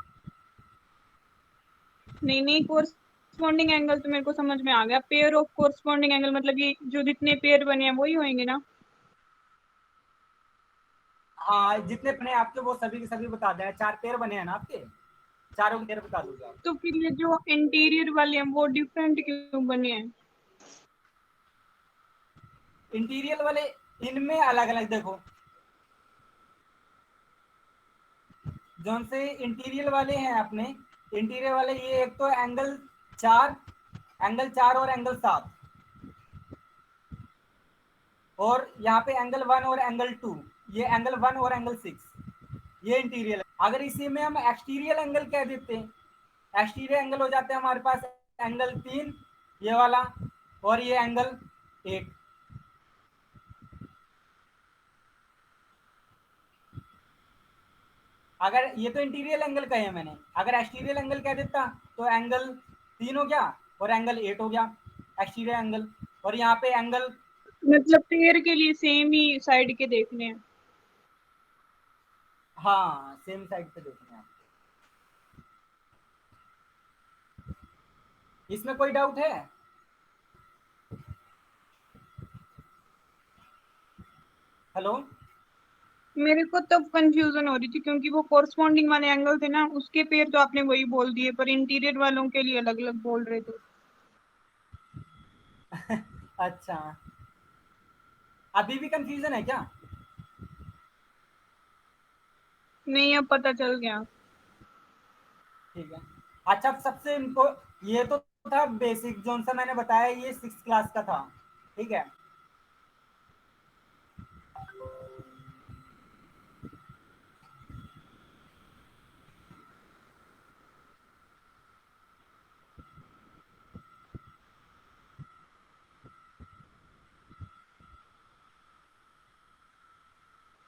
नहीं नहीं, कोरस्पॉन्डिंग एंगल तो मेरे को समझ में आ गया। पेयर ऑफ कोरस्पॉन्डिंग एंगल मतलब ये जो जितने पेयर बने हैं वही होंगे ना। हाँ, जितने बने आपके वो सभी के सभी बता दें। 4 पेयर बने हैं ना आपके, चारों के पेयर बता दूंगा। तो फिर ये जो इंटीरियर वाले हैं वो डिफरेंट क्यों बने हैं? इंटीरियर वाले इनमें अलग अलग देखो, जो से इंटीरियर वाले हैं अपने, इंटीरियर वाले ये एक तो एंगल 4, एंगल 4 और एंगल 7, और यहाँ पे एंगल 1 और एंगल 2, ये एंगल 1 और एंगल 6, ये इंटीरियर। अगर इसी में हम एक्सटीरियर एंगल कह देते हैं, एक्सटीरियर एंगल हो जाते हैं हमारे पास एंगल 3, ये वाला, और ये एंगल 8। अगर ये तो इंटीरियर एंगल कहे मैंने, अगर एक्सटीरियर एंगल कह देता तो एंगल 3 हो गया और एंगल 8 हो गया एक्सटीरियर एंगल। और यहाँ पे एंगल, मतलब पेयर के लिए सेम ही साइड के देखने हैं। हाँ सेम साइड पे देखना है। इसमें कोई डाउट है? हेलो? मेरे को तब कंफ्यूजन हो रही थी क्योंकि वो कोरस्पॉन्डिंग वाले एंगल थे ना, उसके पेयर तो आपने वही बोल दिए, पर इंटीरियर वालों के लिए अलग अलग बोल रहे थे। अच्छा, अभी भी कंफ्यूजन है क्या? नहीं, अब पता चल गया। ठीक है। अच्छा, सबसे इनको, ये तो था बेसिक जो सा मैंने बताया, ये 6th क्लास का था, ठीक है।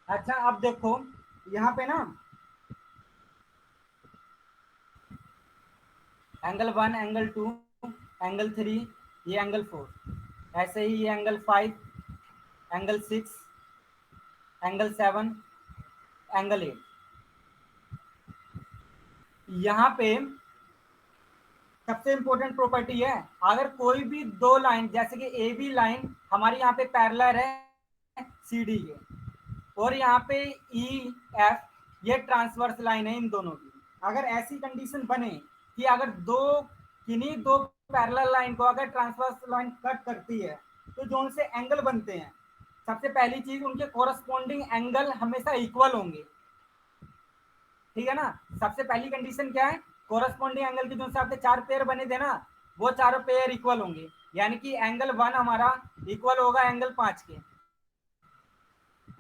अच्छा, अब देखो यहाँ पे ना एंगल 1, एंगल 2, एंगल 3, ये एंगल 4, ऐसे ही ये एंगल 5, एंगल 6, एंगल 7, एंगल 8। यहाँ पे सबसे इंपॉर्टेंट प्रॉपर्टी है, अगर कोई भी दो लाइन जैसे कि ए बी लाइन हमारी यहाँ पे पैरेलल है सी डी के, और यहाँ पे ई एफ ये ट्रांसवर्स लाइन है इन दोनों की, अगर ऐसी कंडीशन बने कि अगर किन्हीं दो पैरेलल लाइन को अगर ट्रांसवर्स लाइन कट करती है तो जो उनसे एंगल बनते हैं, सबसे पहली चीज उनके कोरस्पॉन्डिंग एंगल हमेशा इक्वल होंगे। ठीक है ना, सबसे पहली कंडीशन क्या है, कोरस्पॉन्डिंग एंगल की जो से आपके चार पेयर बने थे ना, वो चारों पेयर इक्वल होंगे, यानी कि एंगल 1 हमारा इक्वल होगा एंगल 5 के,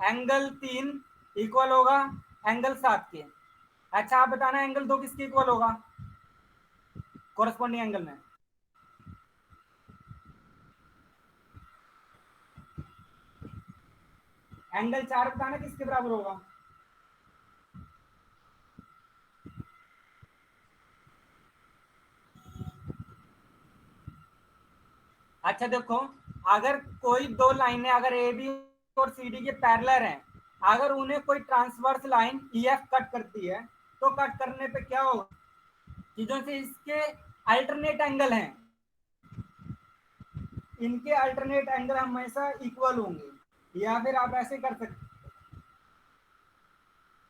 एंगल 3 इक्वल होगा एंगल 7 के। अच्छा आप बताना एंगल 2 किसके इक्वल होगा कोरस्पॉन्डिंग एंगल में? एंगल 4 बताना किसके बराबर होगा? अच्छा देखो, अगर कोई दो लाइनें अगर ए बी और सी डी के पैरेलल हैं, अगर उन्हें कोई transverse line E F cut करती है तो कट करने पे क्या होगा, चीजों से इसके अल्टरनेट एंगल हैं, इनके अल्टरनेट एंगल हमेशा इक्वल होंगे, या फिर आप ऐसे कर सकते,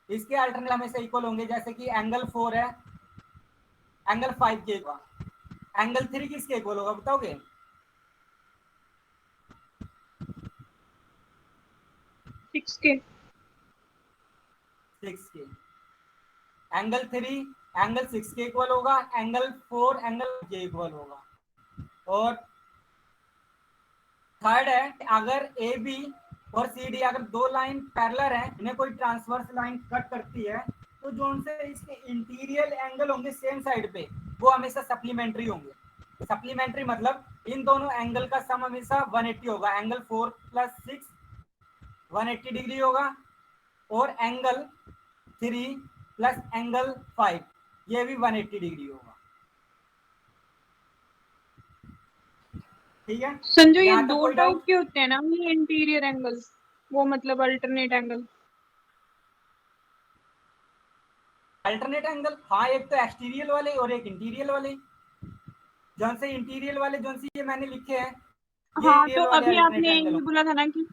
इसके अल्टरनेट हमेशा इक्वल होंगे, जैसे कि एंगल 4 है एंगल 5 के इक्वल, एंगल 3 किसके इक्वल होगा बताओगे? 6 के। 6 के, एंगल 3 एंगल 6 के इक्वल होगा, एंगल 4 एंगल के इक्वल होगा। और थर्ड है, अगर ए बी और सी डी अगर दो लाइन पैरेलल है, इन्हें कोई ट्रांसवर्स लाइन कट करती है तो जो उनसे इसके इंटीरियर एंगल होंगे सेम साइड पे वो हमेशा सप्लीमेंट्री होंगे। सप्लीमेंट्री मतलब इन दोनों एंगल का सम हमेशा 180 होगा, एंगल 4 + 6 180 डिग्री होगा, और एंगल 3 + एंगल 5 ये भी 180 डिग्री होगा। ठीक है, संजू ये यहाँ तक दो कोई टाइप डाउट? के होते हैं ना ये इंटीरियर एंगल, वो मतलब अल्टरनेट एंगल। अल्टरनेट एंगल, हाँ, एक तो एक्सटीरियर वाले और एक इंटीरियर वाले। जौन से इंटीरियर वाले जौन से ये मैंने लिखे हैं ये हाँ तो इंटीरियर वाले अभी अल्टरनेट आपने एंगल ये होंगे। बोला था ना कि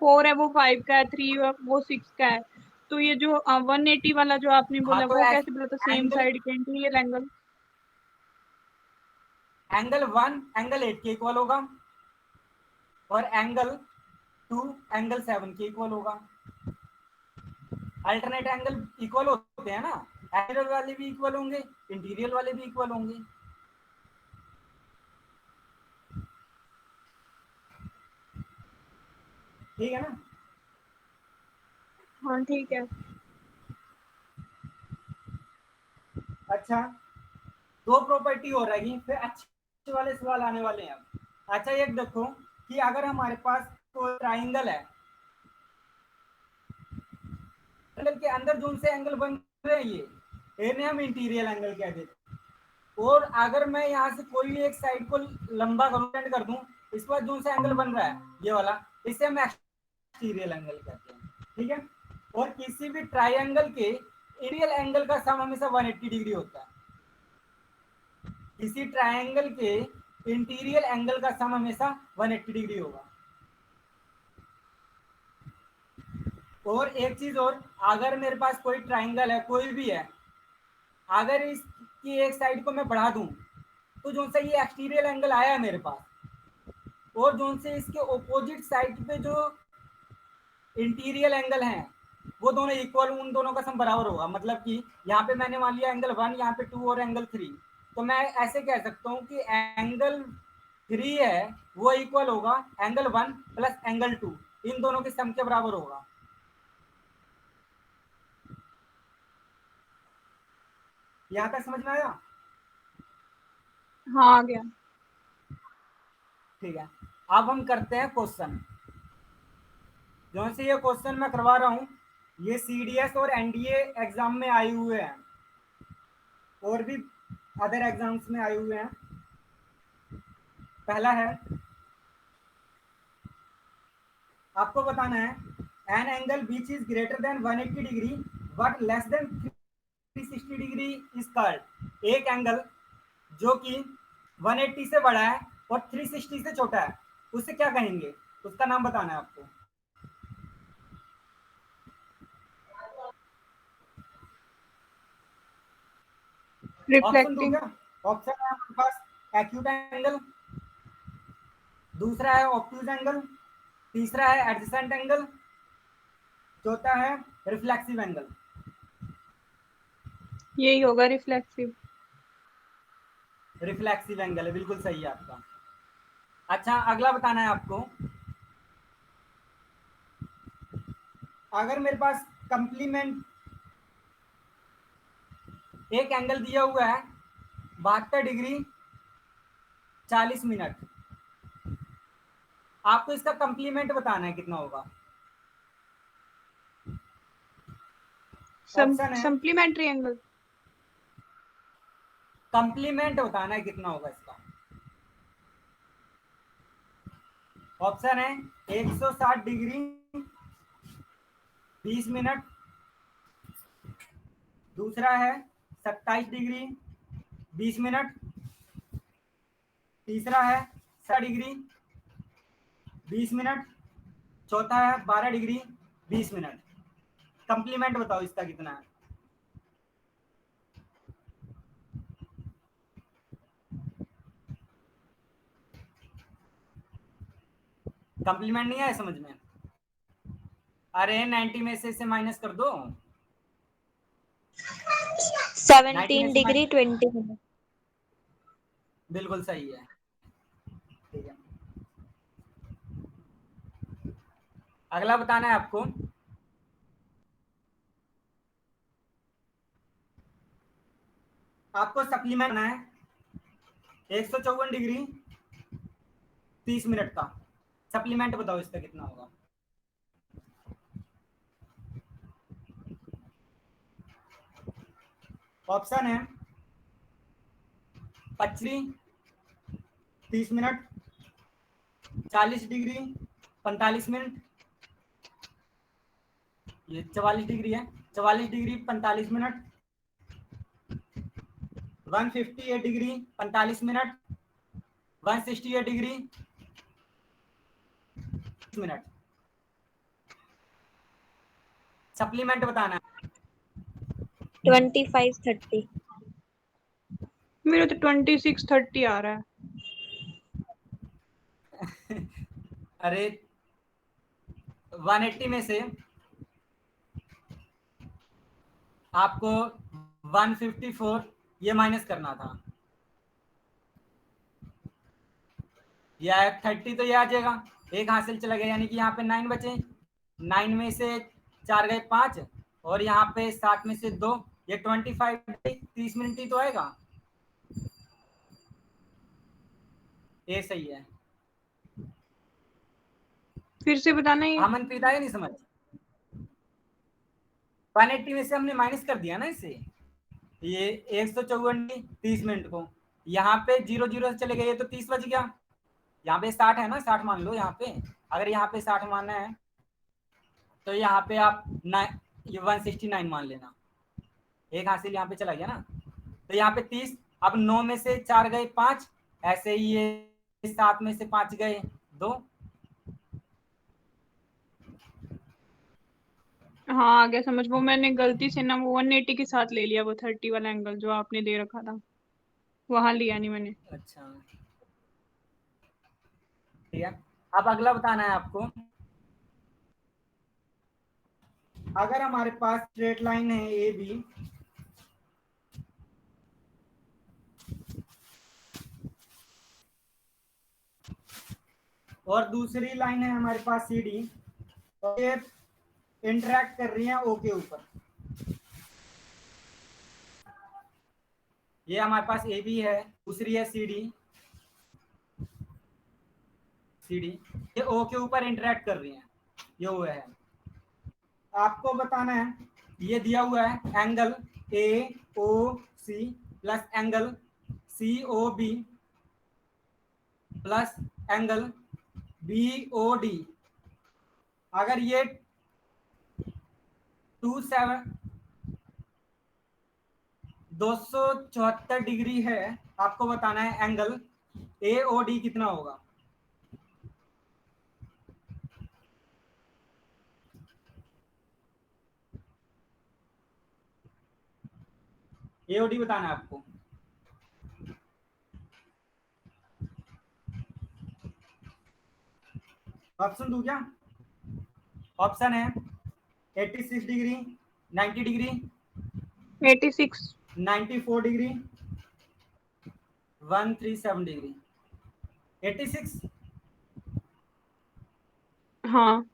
4 है वो 5 का है, 3 वो 6 का है, तो ये जो 180 वाला जो आपने हाँ बोला तो वो कैसे बोला था, सेम एंगल साइड के इंटीरियर एंगल? एंगल 1 एंगल 8 के इक्वल होगा, और एंगल 2 एंगल 7 के इक्वल होगा। अल्टरनेट एंगल इक्वल होते हैं ना, एक्सटीरियर वाले भी इक्वल होंगे, इंटीरियर वाले भी इक्वल होंगे। ठीक है ना? हाँ ठीक है। अच्छा, दो प्रॉपर्टी हो रहेगी, फिर अच्छे वाले सवाल आने वाले हैं अब। अच्छा एक देखो कि अगर हमारे पास कोई ट्राइंगल है, ट्राइंगल के अंदर जो से एंगल बन रहे हैं ये इन्हें हम इंटीरियर एंगल कहते हैं, और अगर मैं यहाँ से कोई भी एक साइड को लंबा एक्सटेंड कर दूं, इस पर जो से एंगल बन रहा है ये वाला, इसे हम एक्सटीरियर एंगल कहते हैं। ठीक है, और किसी भी ट्राइंगल के इंटीरियर एंगल का सम हमेशा 180 डिग्री होता है, किसी ट्रायंगल के इंटीरियर एंगल का सम हमेशा 180 डिग्री होगा। और एक चीज और, अगर मेरे पास कोई ट्रायंगल है कोई भी है, अगर इसकी एक साइड को मैं बढ़ा दूं तो जो से ये एक्सटीरियर एंगल आया है मेरे पास, और जो से इसके ऑपोजिट साइड पे जो इंटीरियर एंगल है वो दोनों इक्वल, उन दोनों का सम बराबर होगा। मतलब कि यहाँ पे मैंने मान लिया एंगल 1, यहाँ पे 2 और एंगल 3, तो मैं ऐसे कह सकता हूँ कि एंगल 3 है वो इक्वल होगा एंगल 1 + एंगल 2, इन दोनों के सम के बराबर होगा। यहाँ तक समझ में आया? हाँ आ गया। ठीक है, अब हम करते हैं क्वेश्चन। जो से ये क्वेश्चन मैं करवा रहा हूँ ये सीडीएस और एनडीए एग्जाम में आए हुए हैं, और भी अदर एग्जाम्स में आए हुए हैं। पहला है, आपको बताना है an angle beach is greater than 180 degree but less than 360 degree is called. एक एंगल जो कि 180 से बड़ा है और 360 से छोटा है, उसे क्या कहेंगे? उसका नाम बताना है आपको। ऑप्शन दूं रिफ्लेक्टिंग। क्या? ऑप्शन है हमारे पास एक्यूट एंगल, दूसरा है ऑब्ट्यूज एंगल, तीसरा है एडजेसेंट एंगल, चौथा है रिफ्लेक्सिव एंगल। यही होगा रिफ्लेक्सिव। रिफ्लेक्सिव एंगल है, बिल्कुल सही है आपका। अच्छा, अगला बताना है आपको। अगर मेरे पास कंप्लीमेंट एक एंगल दिया हुआ है 72 डिग्री 40 मिनट, आपको इसका कंप्लीमेंट बताना है कितना होगा। ऑप्शन है, सप्लीमेंट्री एंगल। कंप्लीमेंट बताना है कितना होगा इसका। ऑप्शन है 160 डिग्री 20 मिनट, दूसरा है 27 डिग्री 20 मिनट, तीसरा है 60 डिग्री 20 मिनट, चौथा है 12 डिग्री 20 मिनट। कंप्लीमेंट बताओ इसका कितना है। कंप्लीमेंट नहीं आया समझ में? अरे 90 में से माइनस कर दो। 90 में 17 से डिग्री 20 मिनट। बिल्कुल सही है। ठीक है, अगला बताना है आपको। आपको सप्लीमेंट है 154 डिग्री 30 मिनट का। सप्लीमेंट बताओ इसका कितना होगा। ऑप्शन है 25 30 मिनट, 40 डिग्री 45 मिनट, ये 44 डिग्री है, 44 degree 45 minute, 158 degree 45 minute, 168 degree minute. Supplement बताना है। 25 30। मेरा तो 26 30 आ रहा है। अरे 180 में से आपको 154 ये माइनस करना था, या 30 तो ये आ जाएगा, एक हासिल चला गया, यानी कि यहाँ पे 9 बचे। 9 में से 4 गए 5, और यहाँ पे 7 में से 2, ये 25 30 मिनट ही तो आएगा। ये सही है। फिर से बताना ये। मनप्रीत आया नहीं समझ? 180 में से हमने माइनस कर दिया ना इसे, ये 154 30 मिनट को, यहाँ पे 0 0 से चले गए तो 30 बच गया। यहाँ पे 60 है ना, 60 मान लो यहाँ पे। अगर यहाँ पे 60 मानना है तो यहाँ पे आप ये 169 मान लेना, एक हासिल यहाँ पे चला गया ना। तो यहाँ पे 30, अब 9 में से 4 गए 5, ऐसे ही ये 7 में से 5 गए 2। हाँ आगे समझ। वो मैंने गलती से ना वो 180 के साथ ले लिया, वो 30 वाला एंगल जो आपने दे रखा था, वहां लिया नहीं मैंने। अच्छा ठीक है, अब अगला बताना है आपको। अगर हमारे पास स्ट्रेट लाइन है ए बी, और दूसरी लाइन है हमारे पास सी डी, और ये इंटरेक्ट कर रही है ओ के ऊपर। ये हमारे पास ए बी है, दूसरी है सी डी, ये ओ के ऊपर इंटरेक्ट कर रही है, ये वो है। आपको बताना है, ये दिया हुआ है angle A O C plus angle C O B plus angle B O D. अगर ये 27 274 डिग्री है, आपको बताना है एंगल AOD कितना होगा। AOD बताना है आपको। ऑप्शन दूं क्या? ऑप्शन है 86 डिग्री, 90 डिग्री, 86। 94 degree, 137 degree. 86। हाँ।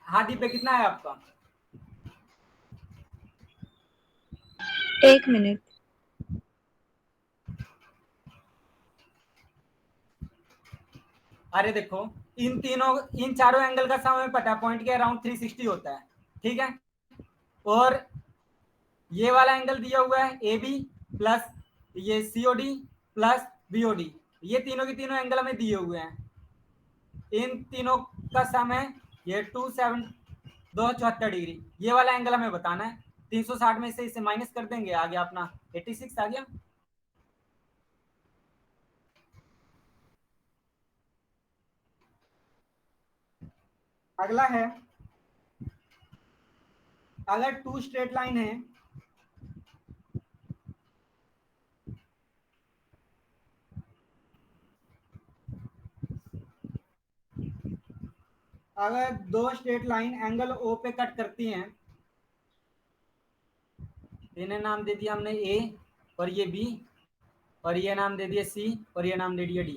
हाथी पे कितना है आपका? 1 मिनट। अरे देखो, इन चारों एंगल का सम हमें पता है, पॉइंट के अराउंड 360 होता है, ठीक है। और ये वाला एंगल दिया हुआ है AB प्लस ये COD प्लस BOD, ये तीनों के तीनों एंगल हमें दिए हुए हैं। इन तीनों का सम है ये 274 डिग्री। ये वाला एंगल हमें बताना है। 360 में से इसे माइनस कर देंगे, आ गया अपना 86 आ गया। अगला है, अगर टू स्ट्रेट लाइन है, अगर दो स्ट्रेट लाइन एंगल O पे कट करती हैं, इन्हें नाम दे दिया हमने A और ये B, और ये नाम दे दिया C और ये नाम दे दिया D।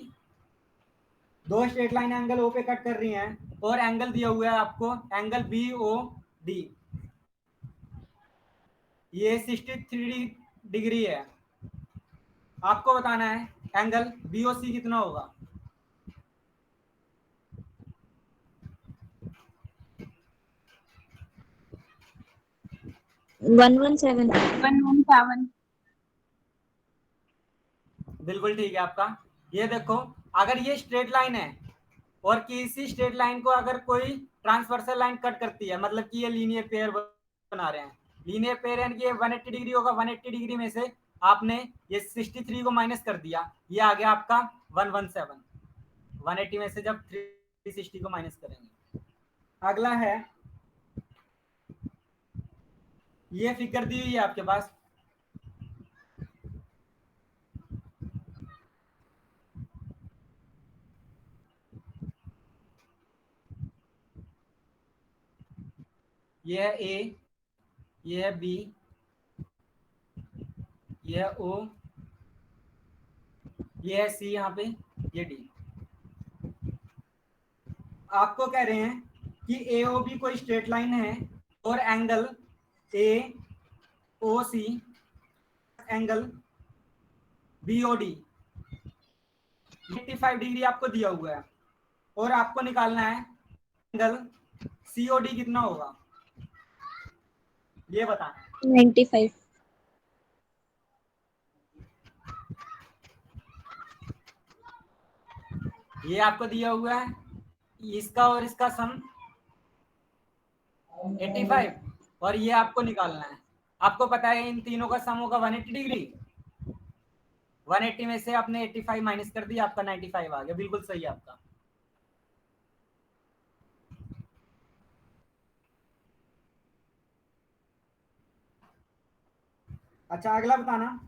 दो स्ट्रेट लाइन एंगल O पे कट कर रही हैं और एंगल दिया हुआ है आपको एंगल BOD, ये 63 डिग्री है। आपको बताना है एंगल BOC कितना होगा। 117। 117। बिल्कुल ठीक है आपका। ये देखो, अगर ये स्ट्रेट लाइन है और किसी स्ट्रेट लाइन को अगर कोई ट्रांसवर्सल लाइन कट करती है, मतलब कि ये लीनियर पेयर बना रहे हैं, लीनियर पेयर यानी कि 180 डिग्री होगा, 180 डिग्री में से आपने ये 63 को माइनस कर दिया, ये आ गया आपका 117। 180 में से जब 360 को माइनस करेंगे। अगला है, ये फिगर दी हुई है आपके पास, ये है A, ये है B, ये है O, ये है C, यहाँ पे ये D। आपको कह रहे हैं कि AOB कोई स्ट्रेट लाइन है और angle AOC angle BOD 85 degree आपको दिया हुआ है, और आपको निकालना है एंगल COD कितना होगा, ये बताना है। 95। ये आपको दिया हुआ है, इसका और इसका सम 85, और ये आपको निकालना है। आपको पता है इन तीनों का सम होगा 180 डिग्री। 180 में से आपने 85 माइनस कर दिया, आपका 95 आ गया। बिल्कुल सही है आपका। अच्छा, अगला बताना।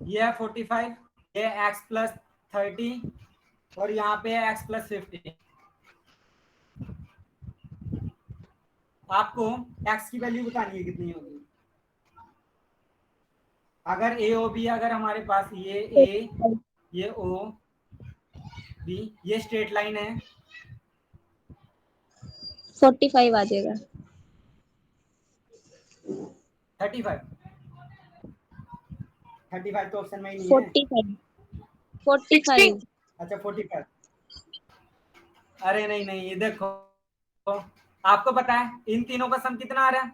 ये है 45, ये x प्लस 30 और यहाँ पे है x प्लस 50। आपको x की वैल्यू बतानी है कितनी होगी। अगर A O B, अगर हमारे पास ये A, ये O B, ये स्ट्रेट लाइन है, 45 आ जाएगा। 35। 35 तो ऑप्शन में ही नहीं है। 45। 45। अच्छा 45। अरे नहीं नहीं, ये देखो, आपको पता है इन तीनों का सम कितना आ रहा है?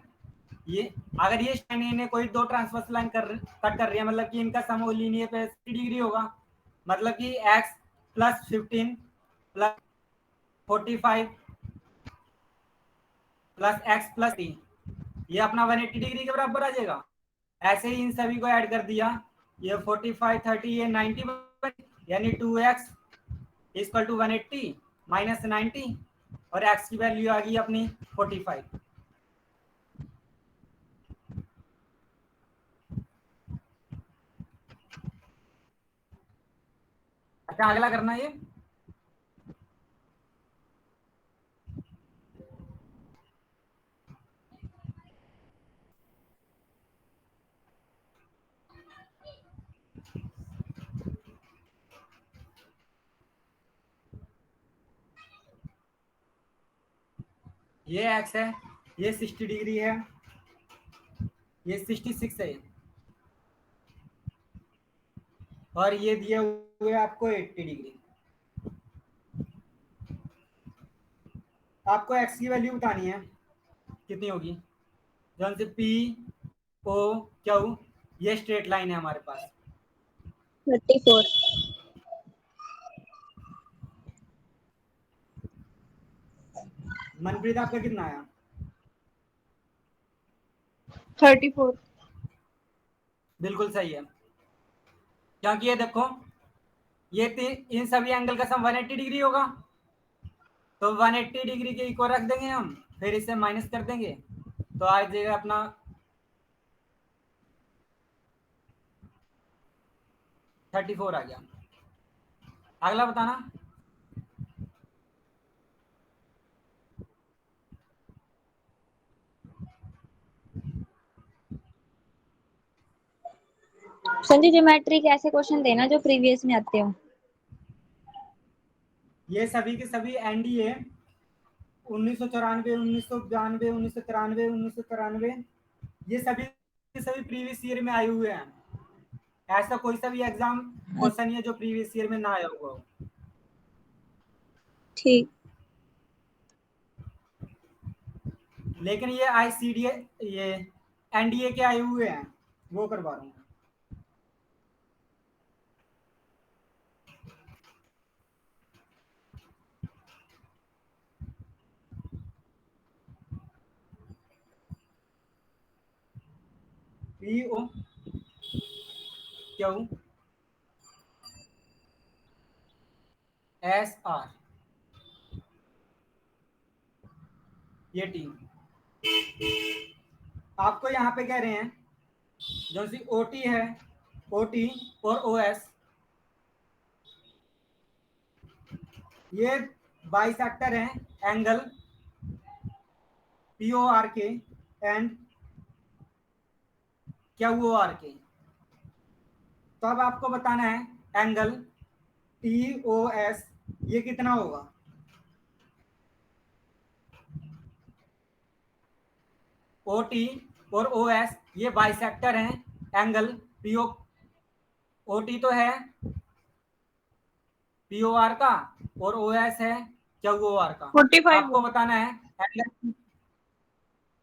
ये अगर ये ने कोई दो ट्रांसवर्स लाइन कट कर रही है, मतलब कि इनका सम लीनियर पे 60 डिग्री होगा। मतलब कि x plus 15 plus 45 plus x plus 3, ये अपना 180 डिग्री के बराबर आ जाएगा। ऐसे ही इन सभी को ऐड कर दिया, ये 45 30 ये 90, यानी 2x इक्वल टू 180 माइनस 90, और x की वैल्यू आ गई अपनी 45। अच्छा, अगला करना ये x है, ये 60 डिग्री है, ये 66 है, और ये दिए हुए आपको 80 डिग्री। आपको x की वैल्यू बतानी है कितनी होगी, जौन से P O Q, ये स्ट्रेट लाइन है हमारे पास। 34। मनप्रीत आपका कितना आया? 34। बिल्कुल सही है, क्योंकि ये देखो, ये इन सभी एंगल का सम 180 डिग्री होगा, तो 180 डिग्री के इक्वल रख देंगे हम, फिर इसे माइनस कर देंगे, तो आ जाएगा अपना 34 आ गया। अगला बताना। संजय ज्योमेट्री के ऐसे क्वेश्चन देना जो प्रीवियस में आते हो। ये सभी के सभी एनडीए 1994, 1992, 1993, 1993, ये सभी के सभी प्रीवियस ईयर में आए हुए हैं। ऐसा कोई सा भी एग्जाम क्वेश्चन है जो प्रीवियस ईयर में ना आया हुआ हो। ठीक। लेकिन ये आईसीडीए, ये एनडीए के आए हुए हैं, वो करवा रहा हूँ। P O Q S R, ये टीम आपको यहाँ पे कह रहे हैं जो सी ओटी है, ओटी और ओएस, ये बाइसेक्टर हैं एंगल पी ओ आर के एंड क्यू ओ आर के। तो अब आपको बताना है एंगल टी ओ एस ये कितना होगा। ओ टी और ओ एस ये बाइसेक्टर हैं एंगल पीओ, ओ टी तो है पी ओ आर का, और ओ एस है क्यू ओ आर का। 45 आपको बताना है एंगल,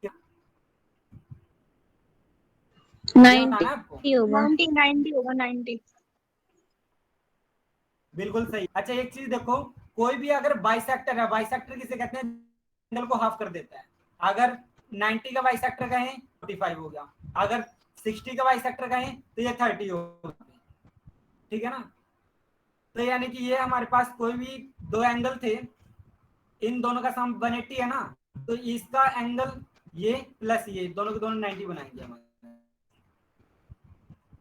ये बताना है आपको। 90 होगा। 90 90 होगा 90। बिल्कुल सही। अच्छा, एक चीज देखो, कोई भी अगर बाइसेक्टर है, बाइसेक्टर किसे कहते हैं, एंगल को हाफ कर देता है। अगर 90 का बाइसेक्टर कहें 45 हो गया, अगर 60 का बाइसेक्टर कहें तो ये 30 हो गया। ठीक है ना? तो यानी कि ये हमारे पास कोई भी दो एंगल थे, इन दोनों का सम 180 है ना, तो इसका एंगल ये प्लस ये दोनों के दोनों 90 बनाएंगे हमारे।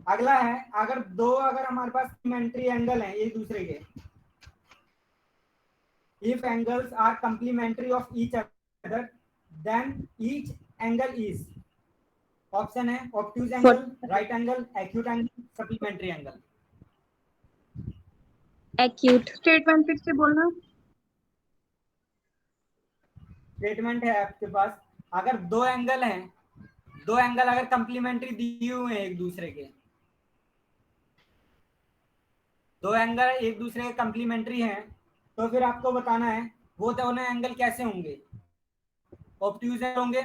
अगला है, अगर हमारे पास कॉम्प्लीमेंट्री एंगल है एक दूसरे के, if angles are complementary of each other then each angle is, option है obtuse angle, right angle, acute angle, supplementary angle. Acute. Statement फिर से बोलना। स्टेटमेंट है आपके पास, अगर दो एंगल हैं, दो एंगल अगर कंप्लीमेंट्री दिए हुए हैं एक दूसरे के, दो एंगल एक दूसरे के कंप्लीमेंट्री हैं, तो फिर आपको बताना है वो दोनों एंगल कैसे होंगे? ऑब्ट्यूज होंगे,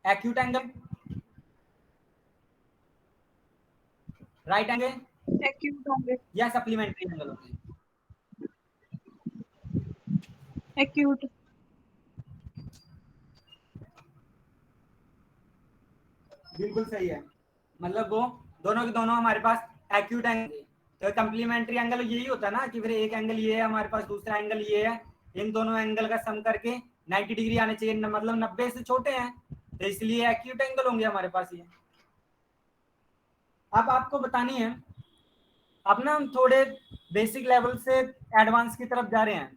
acute angle, right angle acute होंगे। या सप्लीमेंट्री एंगल होंगे? एक्यूट। बिल्कुल सही है, मतलब वो दोनों के दोनों हमारे पास एक्यूट एंगल। तो कम्प्लीमेंट्री एंगल यही होता है ना कि फिर एक एंगल ये है हमारे पास, दूसरा एंगल ये है, इन दोनों एंगल का सम करके 90 डिग्री आने चाहिए, मतलब 90 से छोटे हैं, तो इसलिए एक्यूट एंगल होंगे हमारे पास ये। अब आपको बतानी है, अब ना हम थोड़े बेसिक लेवल से एडवांस की तरफ जा रहे हैं।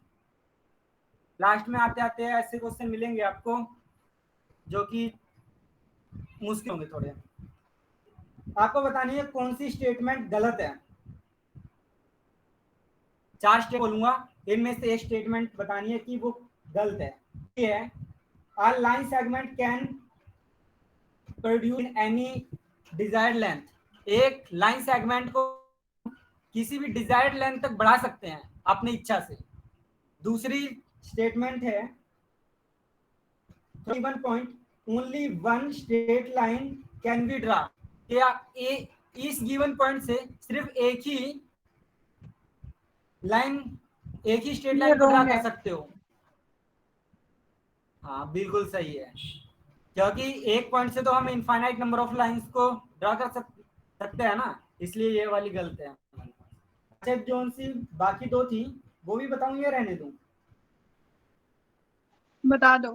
लास्ट में आते आते ऐसे क्वेश्चन मिलेंगे आपको जो कि मुश्किल होंगे थोड़े। आपको बतानी है कौन सी स्टेटमेंट गलत है। 4 स्टेट बोलूंगा, इनमें से एक स्टेटमेंट बतानी है कि वो गलत है। ये है, a line segment can produce any desired length। एक लाइन सेगमेंट को किसी भी डिजायर्ड लेंथ तक बढ़ा सकते हैं अपनी इच्छा से। दूसरी स्टेटमेंट है, 31 point, only one straight line can be draw. इस गिवन पॉइंट से सिर्फ एक ही लाइन, एक ही स्ट्रेट ये लाइन को ड्रा रॉन्ग कर है। सकते हो। हाँ बिल्कुल सही है, क्योंकि एक पॉइंट से तो हम इनफाइनाइट नंबर ऑफ लाइंस को ड्रा कर सकते हैं ना, इसलिए ये वाली गलत है। अच्छा जो सी बाकी दो थी वो भी बताऊं या रहने दूं? बता दो।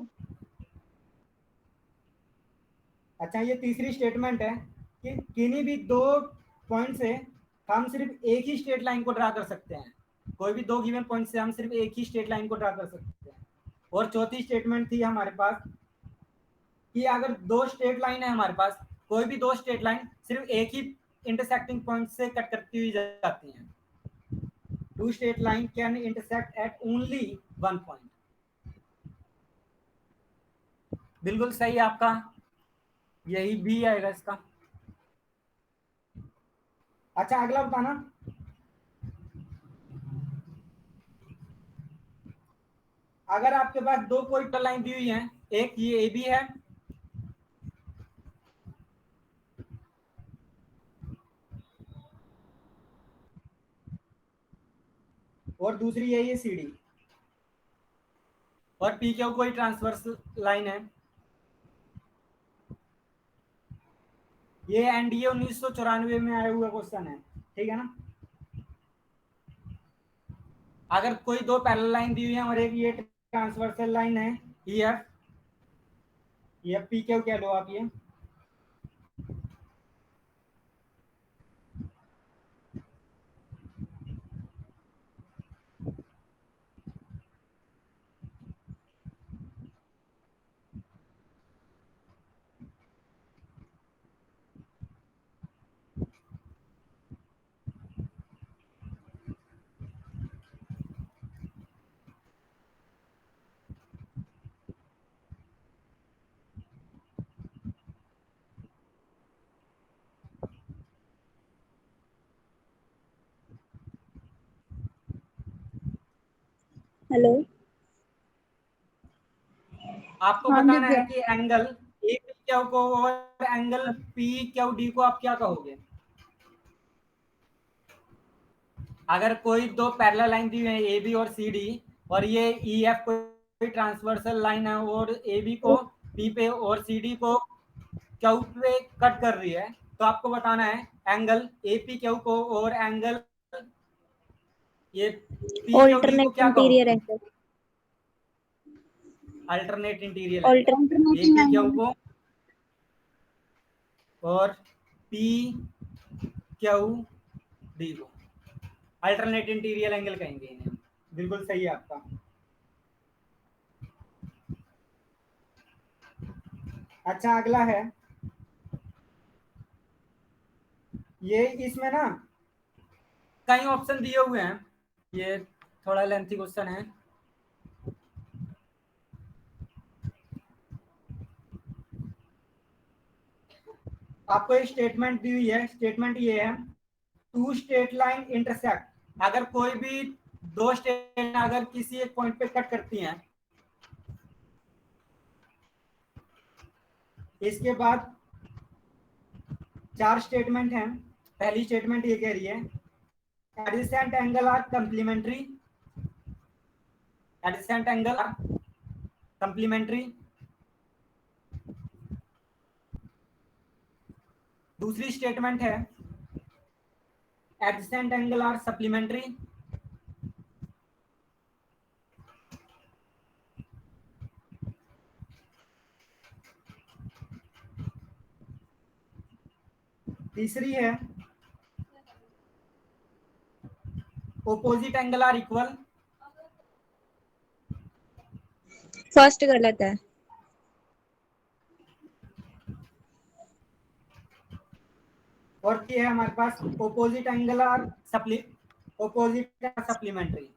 अच्छा ये तीसरी स्टेटमेंट है कि किन्हीं भी दो पॉइंट से हम सिर्फ एक ही स्ट्रेट लाइन को ड्रा कर सकते हैं। कोई भी दो गिवन पॉइंट से हम सिर्फ एक ही स्ट्रेट लाइन को ड्रा कर सकते हैं। और चौथी स्टेटमेंट थी हमारे पास कि अगर दो स्ट्रेट लाइन है हमारे पास, कोई भी दो स्ट्रेट लाइन सिर्फ एक ही इंटरसेक्टिंग पॉइंट से कट करती हुई जाती हैं। Two straight line can intersect at only one point. बिल्कुल सही है आपका, यही भी आएगा इसका। अच्छा अगला बताना, अगर आपके पास दो कोई लाइन दी हुई है, एक ये ए बी है और दूसरी है ये सी डी, और पी क्यू कोई ट्रांसवर्स लाइन है। ये एनडीए 1994 में आया हुआ क्वेश्चन है, ठीक है ना। अगर कोई दो पैरेलल लाइन दी हुई है और एक ये ट्रांसवर्सल लाइन है ई एफ, ये पी क्यू कह लो आप ये, हेलो। आपको हाँ बताना दिव्या। है कि एंगल ए पी क्यू को और एंगल पी क्यू डी को आप क्या कहोगे। अगर कोई दो पैरेलल लाइन दी हुई है ए बी और सी डी, और ये ई एफ कोई ट्रांसवर्सल लाइन है और ए बी को पी पे और सी डी को क्यू पे कट कर रही है, तो आपको बताना है एंगल ए पी क्यू को और एंगल ये पी क्यू डी को ऑल्टरनेट क्या इंटीरियर कहोगे। एंगल। अल्टरनेट इंटीरियर एंगल, ए अल्टरनेटिंग पी क्यू एंगल। को और पी क्यू डी को अल्टरनेट इंटीरियर एंगल कहेंगे इन्हें। बिल्कुल सही है आपका। अच्छा अगला है, ये इसमें ना कई ऑप्शन दिए हुए हैं, ये थोड़ा लेंथी क्वेश्चन है। आपको एक स्टेटमेंट दी हुई है, स्टेटमेंट ये है, टू स्ट्रेट लाइन इंटरसेक्ट। अगर कोई भी दो स्टेटमेंट अगर किसी एक पॉइंट पे कट करती हैं, इसके बाद 4 स्टेटमेंट हैं। पहली स्टेटमेंट ये कह रही है adjacent angle are complementary, adjacent angle are complementary. दूसरी स्टेटमेंट है एडजेसेंट एंगल आर सप्लीमेंट्री। तीसरी है opposite angle are equal. First गलत है। और ये है हमारे पास opposite angle are supplementary.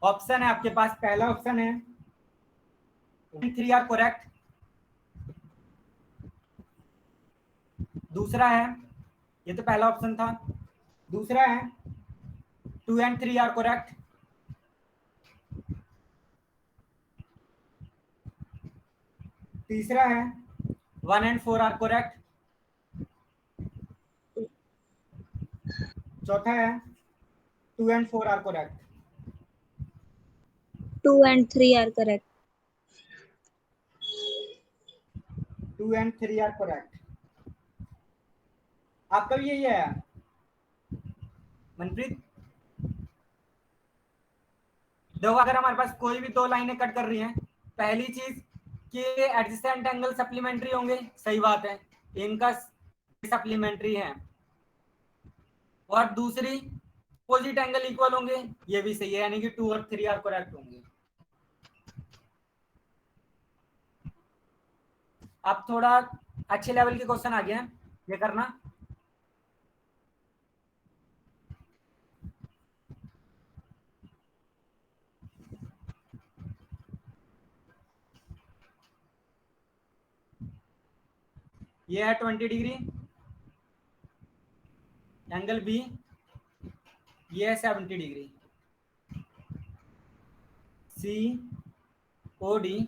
Option है आपके पास, पहला ऑप्शन है 3 आर करेक्ट, दूसरा है, ये तो पहला ऑप्शन था, दूसरा है 2 and 3 आर करेक्ट, तीसरा है 1 and 4 आर करेक्ट, चौथा है 2 and 4 are correct. 2 and 3 are correct. 2 and 3 are correct. आपका भी यही है मनप्रीत? देखो अगर हमारे पास कोई भी दो लाइनें कट कर रही हैं, पहली चीज कि एडजेसेंट एंगल सप्लीमेंट्री होंगे, सही बात है, इनका सप्लीमेंट्री है। और दूसरी अपोजिट एंगल इक्वल होंगे, ये भी सही है, यानी कि 2 और 3 आर करेक्ट होंगे। अब थोड़ा अच्छे लेवल के क्वेश्चन आ गए हैं, ये करना। ये है 20 डिग्री एंगल बी, ये है 70 डिग्री, सी ओ डी,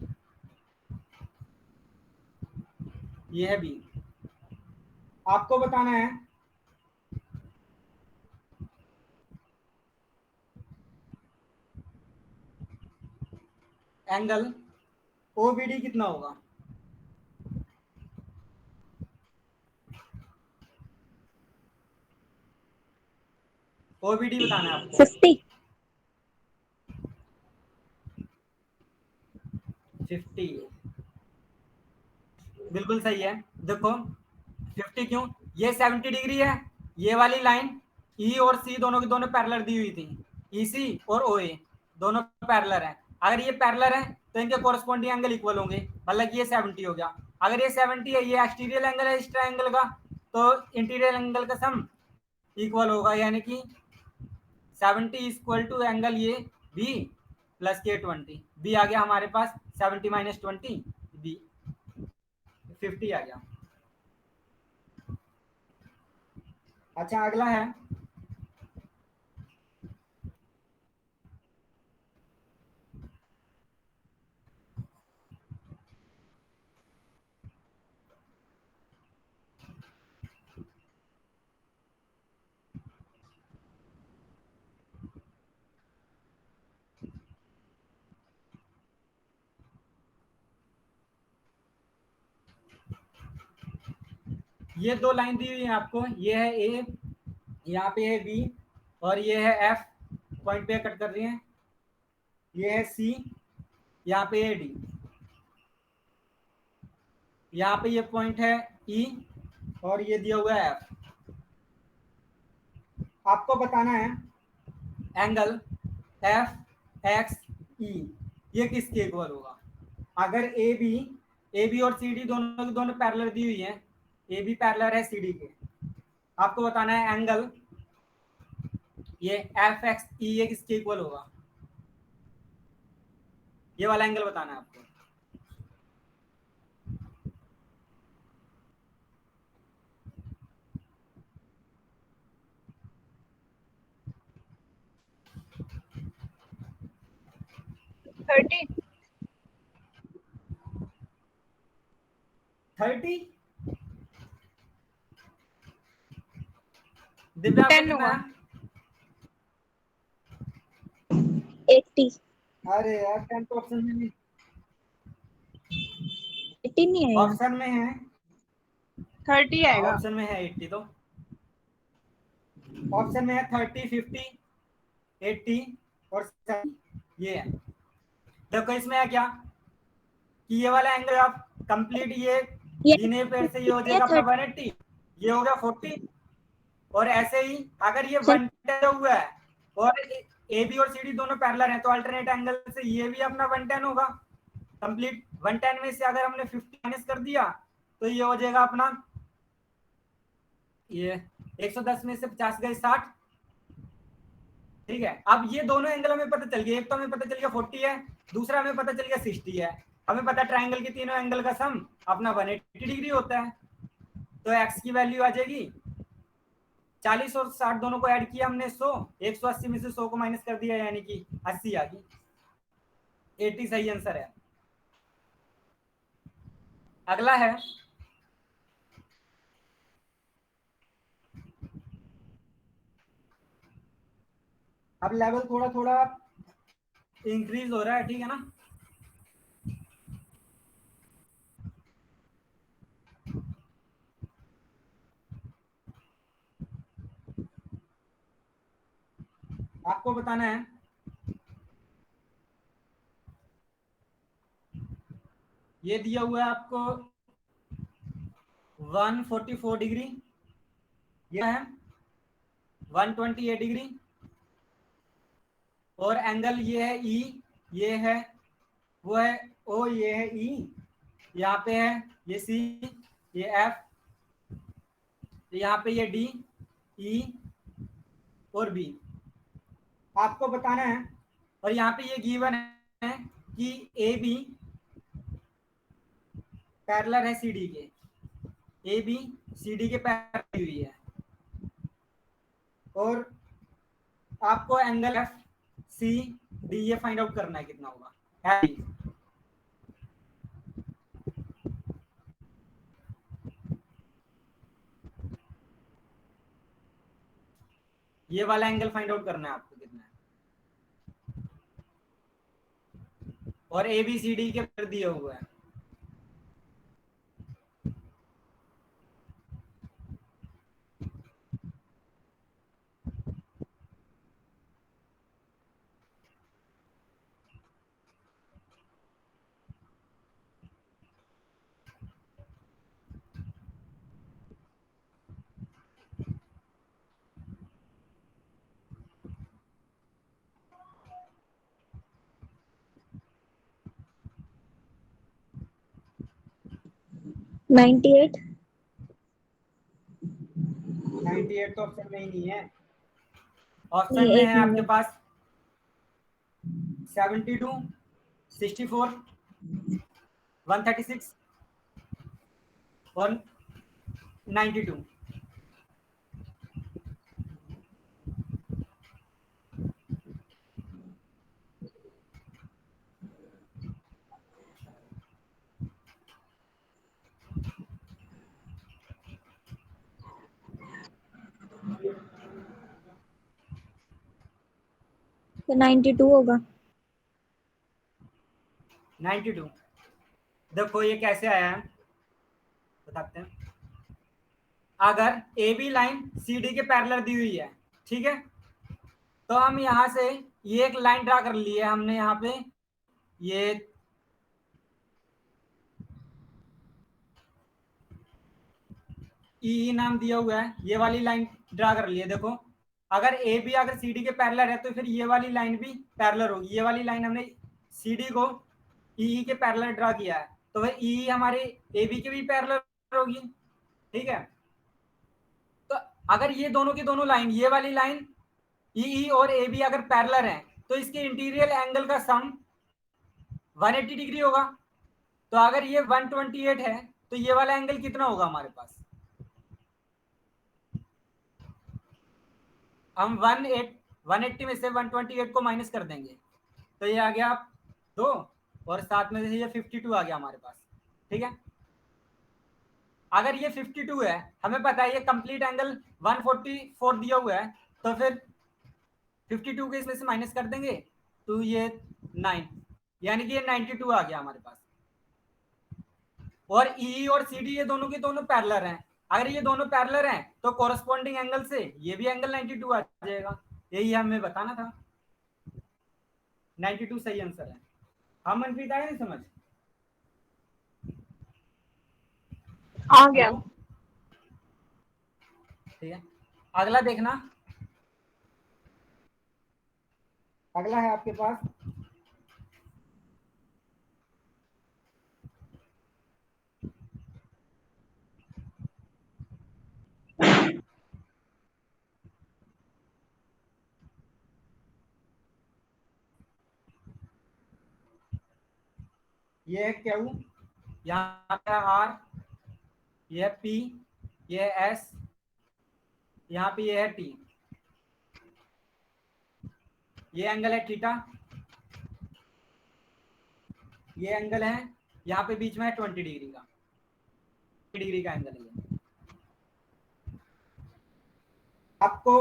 ये है बी। आपको बताना है एंगल ओबीडी कितना होगा। ओबीडी बताना है आपको। 50. 50 बिल्कुल सही है। देखो 50 क्यों, ये 70 डिग्री है, ये वाली लाइन ई और सी दोनों की दोनों पैरेलल दी हुई थी, ईसी और ओए दोनों पैरेलल हैं। अगर ये पैरेलल है तो इनके कोरस्पॉन्डिंग एंगल इक्वल होंगे, मतलब ये 70 हो गया। अगर ये 70 है, ये एक्सटीरियर एंगल है इस ट्रायंगल का, तो इंटीरियर एंगल का सम इक्वल होगा, यानी कि 70 इक्वल टू एंगल ये बी प्लस के 20। बी आ गया हमारे पास 70 माइनस 20, बी 50 आ गया। अच्छा अगला है ये दो लाइन दी हुई है आपको, ये है ए, यहाँ पे है बी, और ये है एफ पॉइंट पे कट कर रही है, ये है सी, यहाँ पे है डी, यहाँ पे ये पॉइंट है ई, और ये दिया हुआ है एफ। आपको बताना है एंगल एफ एक्स ई ये किसके इक्वल होगा। अगर ए बी और सी डी दोनों की दोनों पैरेलल दी हुई है, ए बी पैरेलल है सी डी के, आपको बताना है एंगल ये एफ एक्स ई ये किसके इक्वल होगा, ये वाला एंगल बताना है आपको। 30 30। दिव्या आपका 10 कितना होगा। है? 80। अरे यार 10 तो ऑप्शन में नहीं, 80 नहीं है यहाँ। ऑप्शन में है। 30 हाँ आएगा। ऑप्शन में है 80, तो ऑप्शन में है 30, 50, 80 और 70, ये है। देखो इसमें है क्या कि ये वाला एंगल आप कंप्लीट ये ये लीनियर पेयर से ये हो 50 है, जाएगा अपना 30 180, ये हो गया 40। और ऐसे ही अगर ये सर। 110 हुआ है और ए बी और सी डी दोनों पैरेलल हैं तो अल्टरनेट एंगल से ये भी अपना 110 होगा कंप्लीट। 110 में से अगर हमने 50 माइनस कर दिया तो ये हो जाएगा अपना, ये 110 में से 50 गए 60। ठीक है, अब ये दोनों एंगल हमें पता चल गया, एक तो हमें पता चल गया 40 है, दूसरा हमें पता चल गया 60 है। हमें पता ट्राइंगल के तीनों एंगल का सम अपना 180 डिग्री होता है। तो एक्स की वैल्यू आ जाएगी 40 और 60 दोनों को ऐड किया हमने 100, 180 में से 100 को माइनस कर दिया यानी कि 80 आ गई। 80 सही आंसर है। अगला है अब लेवल थोड़ा थोड़ा इंक्रीज हो रहा है, ठीक है ना। आपको बताना है ये दिया हुआ है आपको 144 डिग्री, ये है 128 डिग्री, और एंगल ये है ई, ये है वो है ओ, ये है ई, यहाँ पे है ये सी, ये एफ, यहाँ पे ये डी, ई और बी। आपको बताना है और यहाँ पे ये गिवन है कि ए बी पैरेलल है सी डी के, ए बी सी डी के पैरेलल हुई है, और आपको एंगल एफ सी डी ये फाइंड आउट करना है कितना होगा है। ये वाला एंगल फाइंड आउट करना है आपको कितना है, और ए बी सी डी के पर दिए हुए हैं। Ninety eight. 98 तो ऑप्शन में ही नहीं है, ऑप्शन नहीं, में एक है आपके मिनट। पास 72, 64, 136 और 92। तो 92 होगा। 92। देखो ये कैसे आया है बताते हैं। अगर A B line C D के पैरेलल दी हुई है, ठीक है, तो हम यहां से ये एक लाइन ड्रा कर ली है हमने यहाँ पे, ये ई नाम दिया हुआ है, ये वाली लाइन ड्रा कर ली है। देखो अगर ए बी अगर सी डी के पैरेलल है तो फिर ये वाली लाइन भी पैरेलल होगी। ये वाली लाइन हमने सी डी को ई के पैरेलल ड्रा किया है, तो वह ई हमारे ए बी के भी पैरेलल होगी, ठीक है। तो अगर ये दोनों की दोनों लाइन, ये वाली लाइन ई और ए बी अगर पैरेलल है तो इसके इंटीरियर एंगल का सम 180 डिग्री होगा। तो अगर ये 128 है तो ये वाला एंगल कितना होगा हमारे पास, हम 180 में से 128 को माइनस कर देंगे तो ये आ गया तो और साथ में ये 52 आ गया हमारे पास। ठीक है, अगर ये 52 है, हमें पता है ये कंप्लीट एंगल 144 दिया हुआ है, तो फिर 52 के इसमें से माइनस कर देंगे तो ये 9, यानी कि ये 92 आ गया हमारे पास। और ई और सी डी ये दोनों के दोनों पैरेलल हैं। अगर ये दोनों पैरेलल हैं तो कोरस्पॉन्डिंग एंगल से ये भी एंगल 92 आ जाएगा। यही हमें बताना था। 92 सही आंसर है। हम मनप्रीत आया नहीं समझ? आ गया। ठीक है, अगला देखना। अगला है आपके पास ये है क्यू, यहाँ पे आर, ये है पी, ये है एस, यहाँ पे ये है टी, ये एंगल है थीटा, ये एंगल है यहाँ पे बीच में है 20 डिग्री का, 20 डिग्री का एंगल है। आपको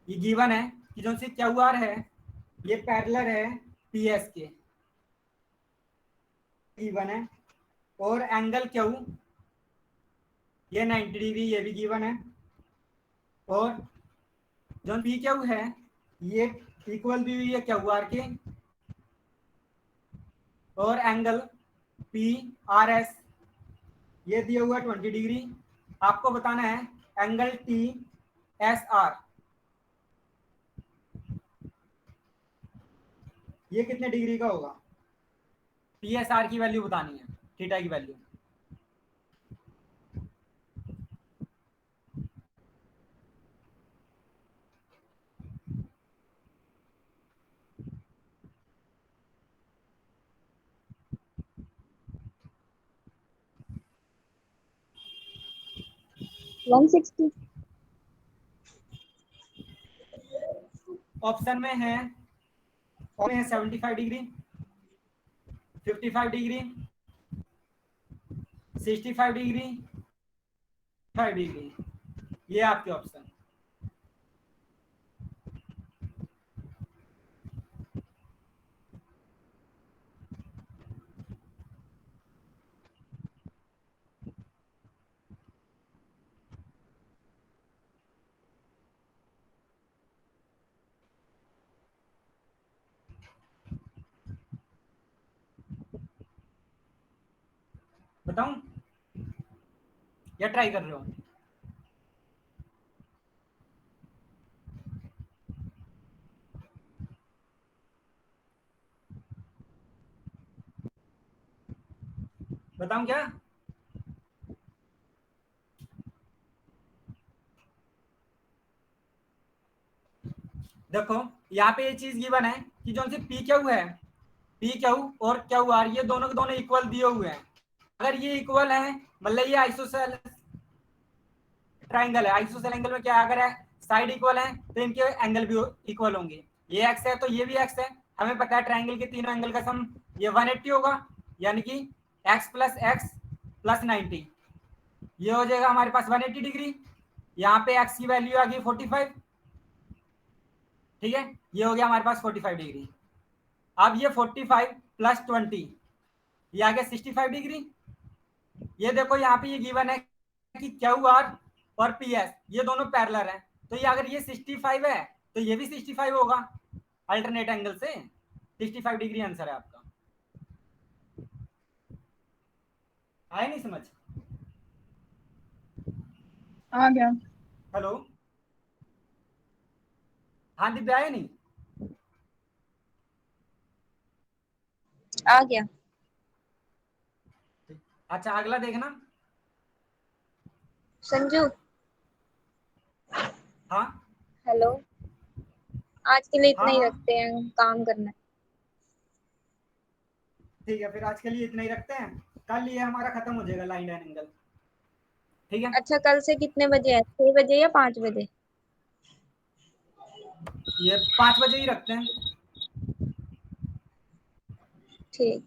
ये गिवन है कि जो सी क्यू आर है ये पैरेलल है पी एस के, गिवन है। और एंगल क्यू ये 90 डिग्री, ये भी गिवन है। और जो पी क्यू है ये इक्वल दी हुई है क्यू आर के। और एंगल पी आर एस ये दिया हुआ 20 डिग्री। आपको बताना है एंगल टी एस आर ये कितने डिग्री का होगा। पी एस आर की वैल्यू बतानी है, थीटा की वैल्यू। ऑप्शन में है 75 डिग्री, 55 डिग्री, 65 डिग्री, 5 डिग्री, ये आपके ऑप्शन। बताऊं या ट्राई कर रहे हो? बताऊं क्या? देखो यहाँ पे ये चीज गिवन है कि जो पी क्यू है, पी क्यू और क्यू आर ये दोनों के दोनों इक्वल दिए हुए हैं। अगर ये इक्वल है मतलब ये आइसोसेल ट्राइंगल है। आइसोसेल एंगल में क्या अगर है साइड इक्वल है तो इनके एंगल भी इक्वल होंगे। ये एक्स है तो ये भी एक्स है। हमें पता है ट्राइंगल के तीनों एंगल का सम ये 180 होगा, यानी कि x प्लस 90 ये हो जाएगा हमारे पास 180 डिग्री। यहाँ पे x की वैल्यू आ गई 45। ठीक है, ये हो गया हमारे पास 45 डिग्री। अब ये 45 प्लस 20 ये आ गया 65 डिग्री। ये देखो यहाँ पे ये गिवन है कि क्यू आर और पी एस ये दोनों पैरेलल हैं, तो ये अगर ये 65 है तो ये भी 65 होगा अल्टरनेट एंगल से। 65 डिग्री आंसर है आपका। आया नहीं समझ? आ गया। हेलो, हाँ दिव्या आया नहीं? आ गया। अच्छा अगला देखना। संजू, हाँ हेलो, आज के लिए इतना हाँ ही हाँ रखते हैं, काम करना है। ठीक है, फिर आज के लिए इतना ही रखते हैं। कल ये हमारा खत्म हो जाएगा लाइन एंड एंगल। ठीक है, अच्छा, कल से कितने बजे है? 6 बजे या 5 बजे? ये 5 बजे ही रखते हैं। ठीक।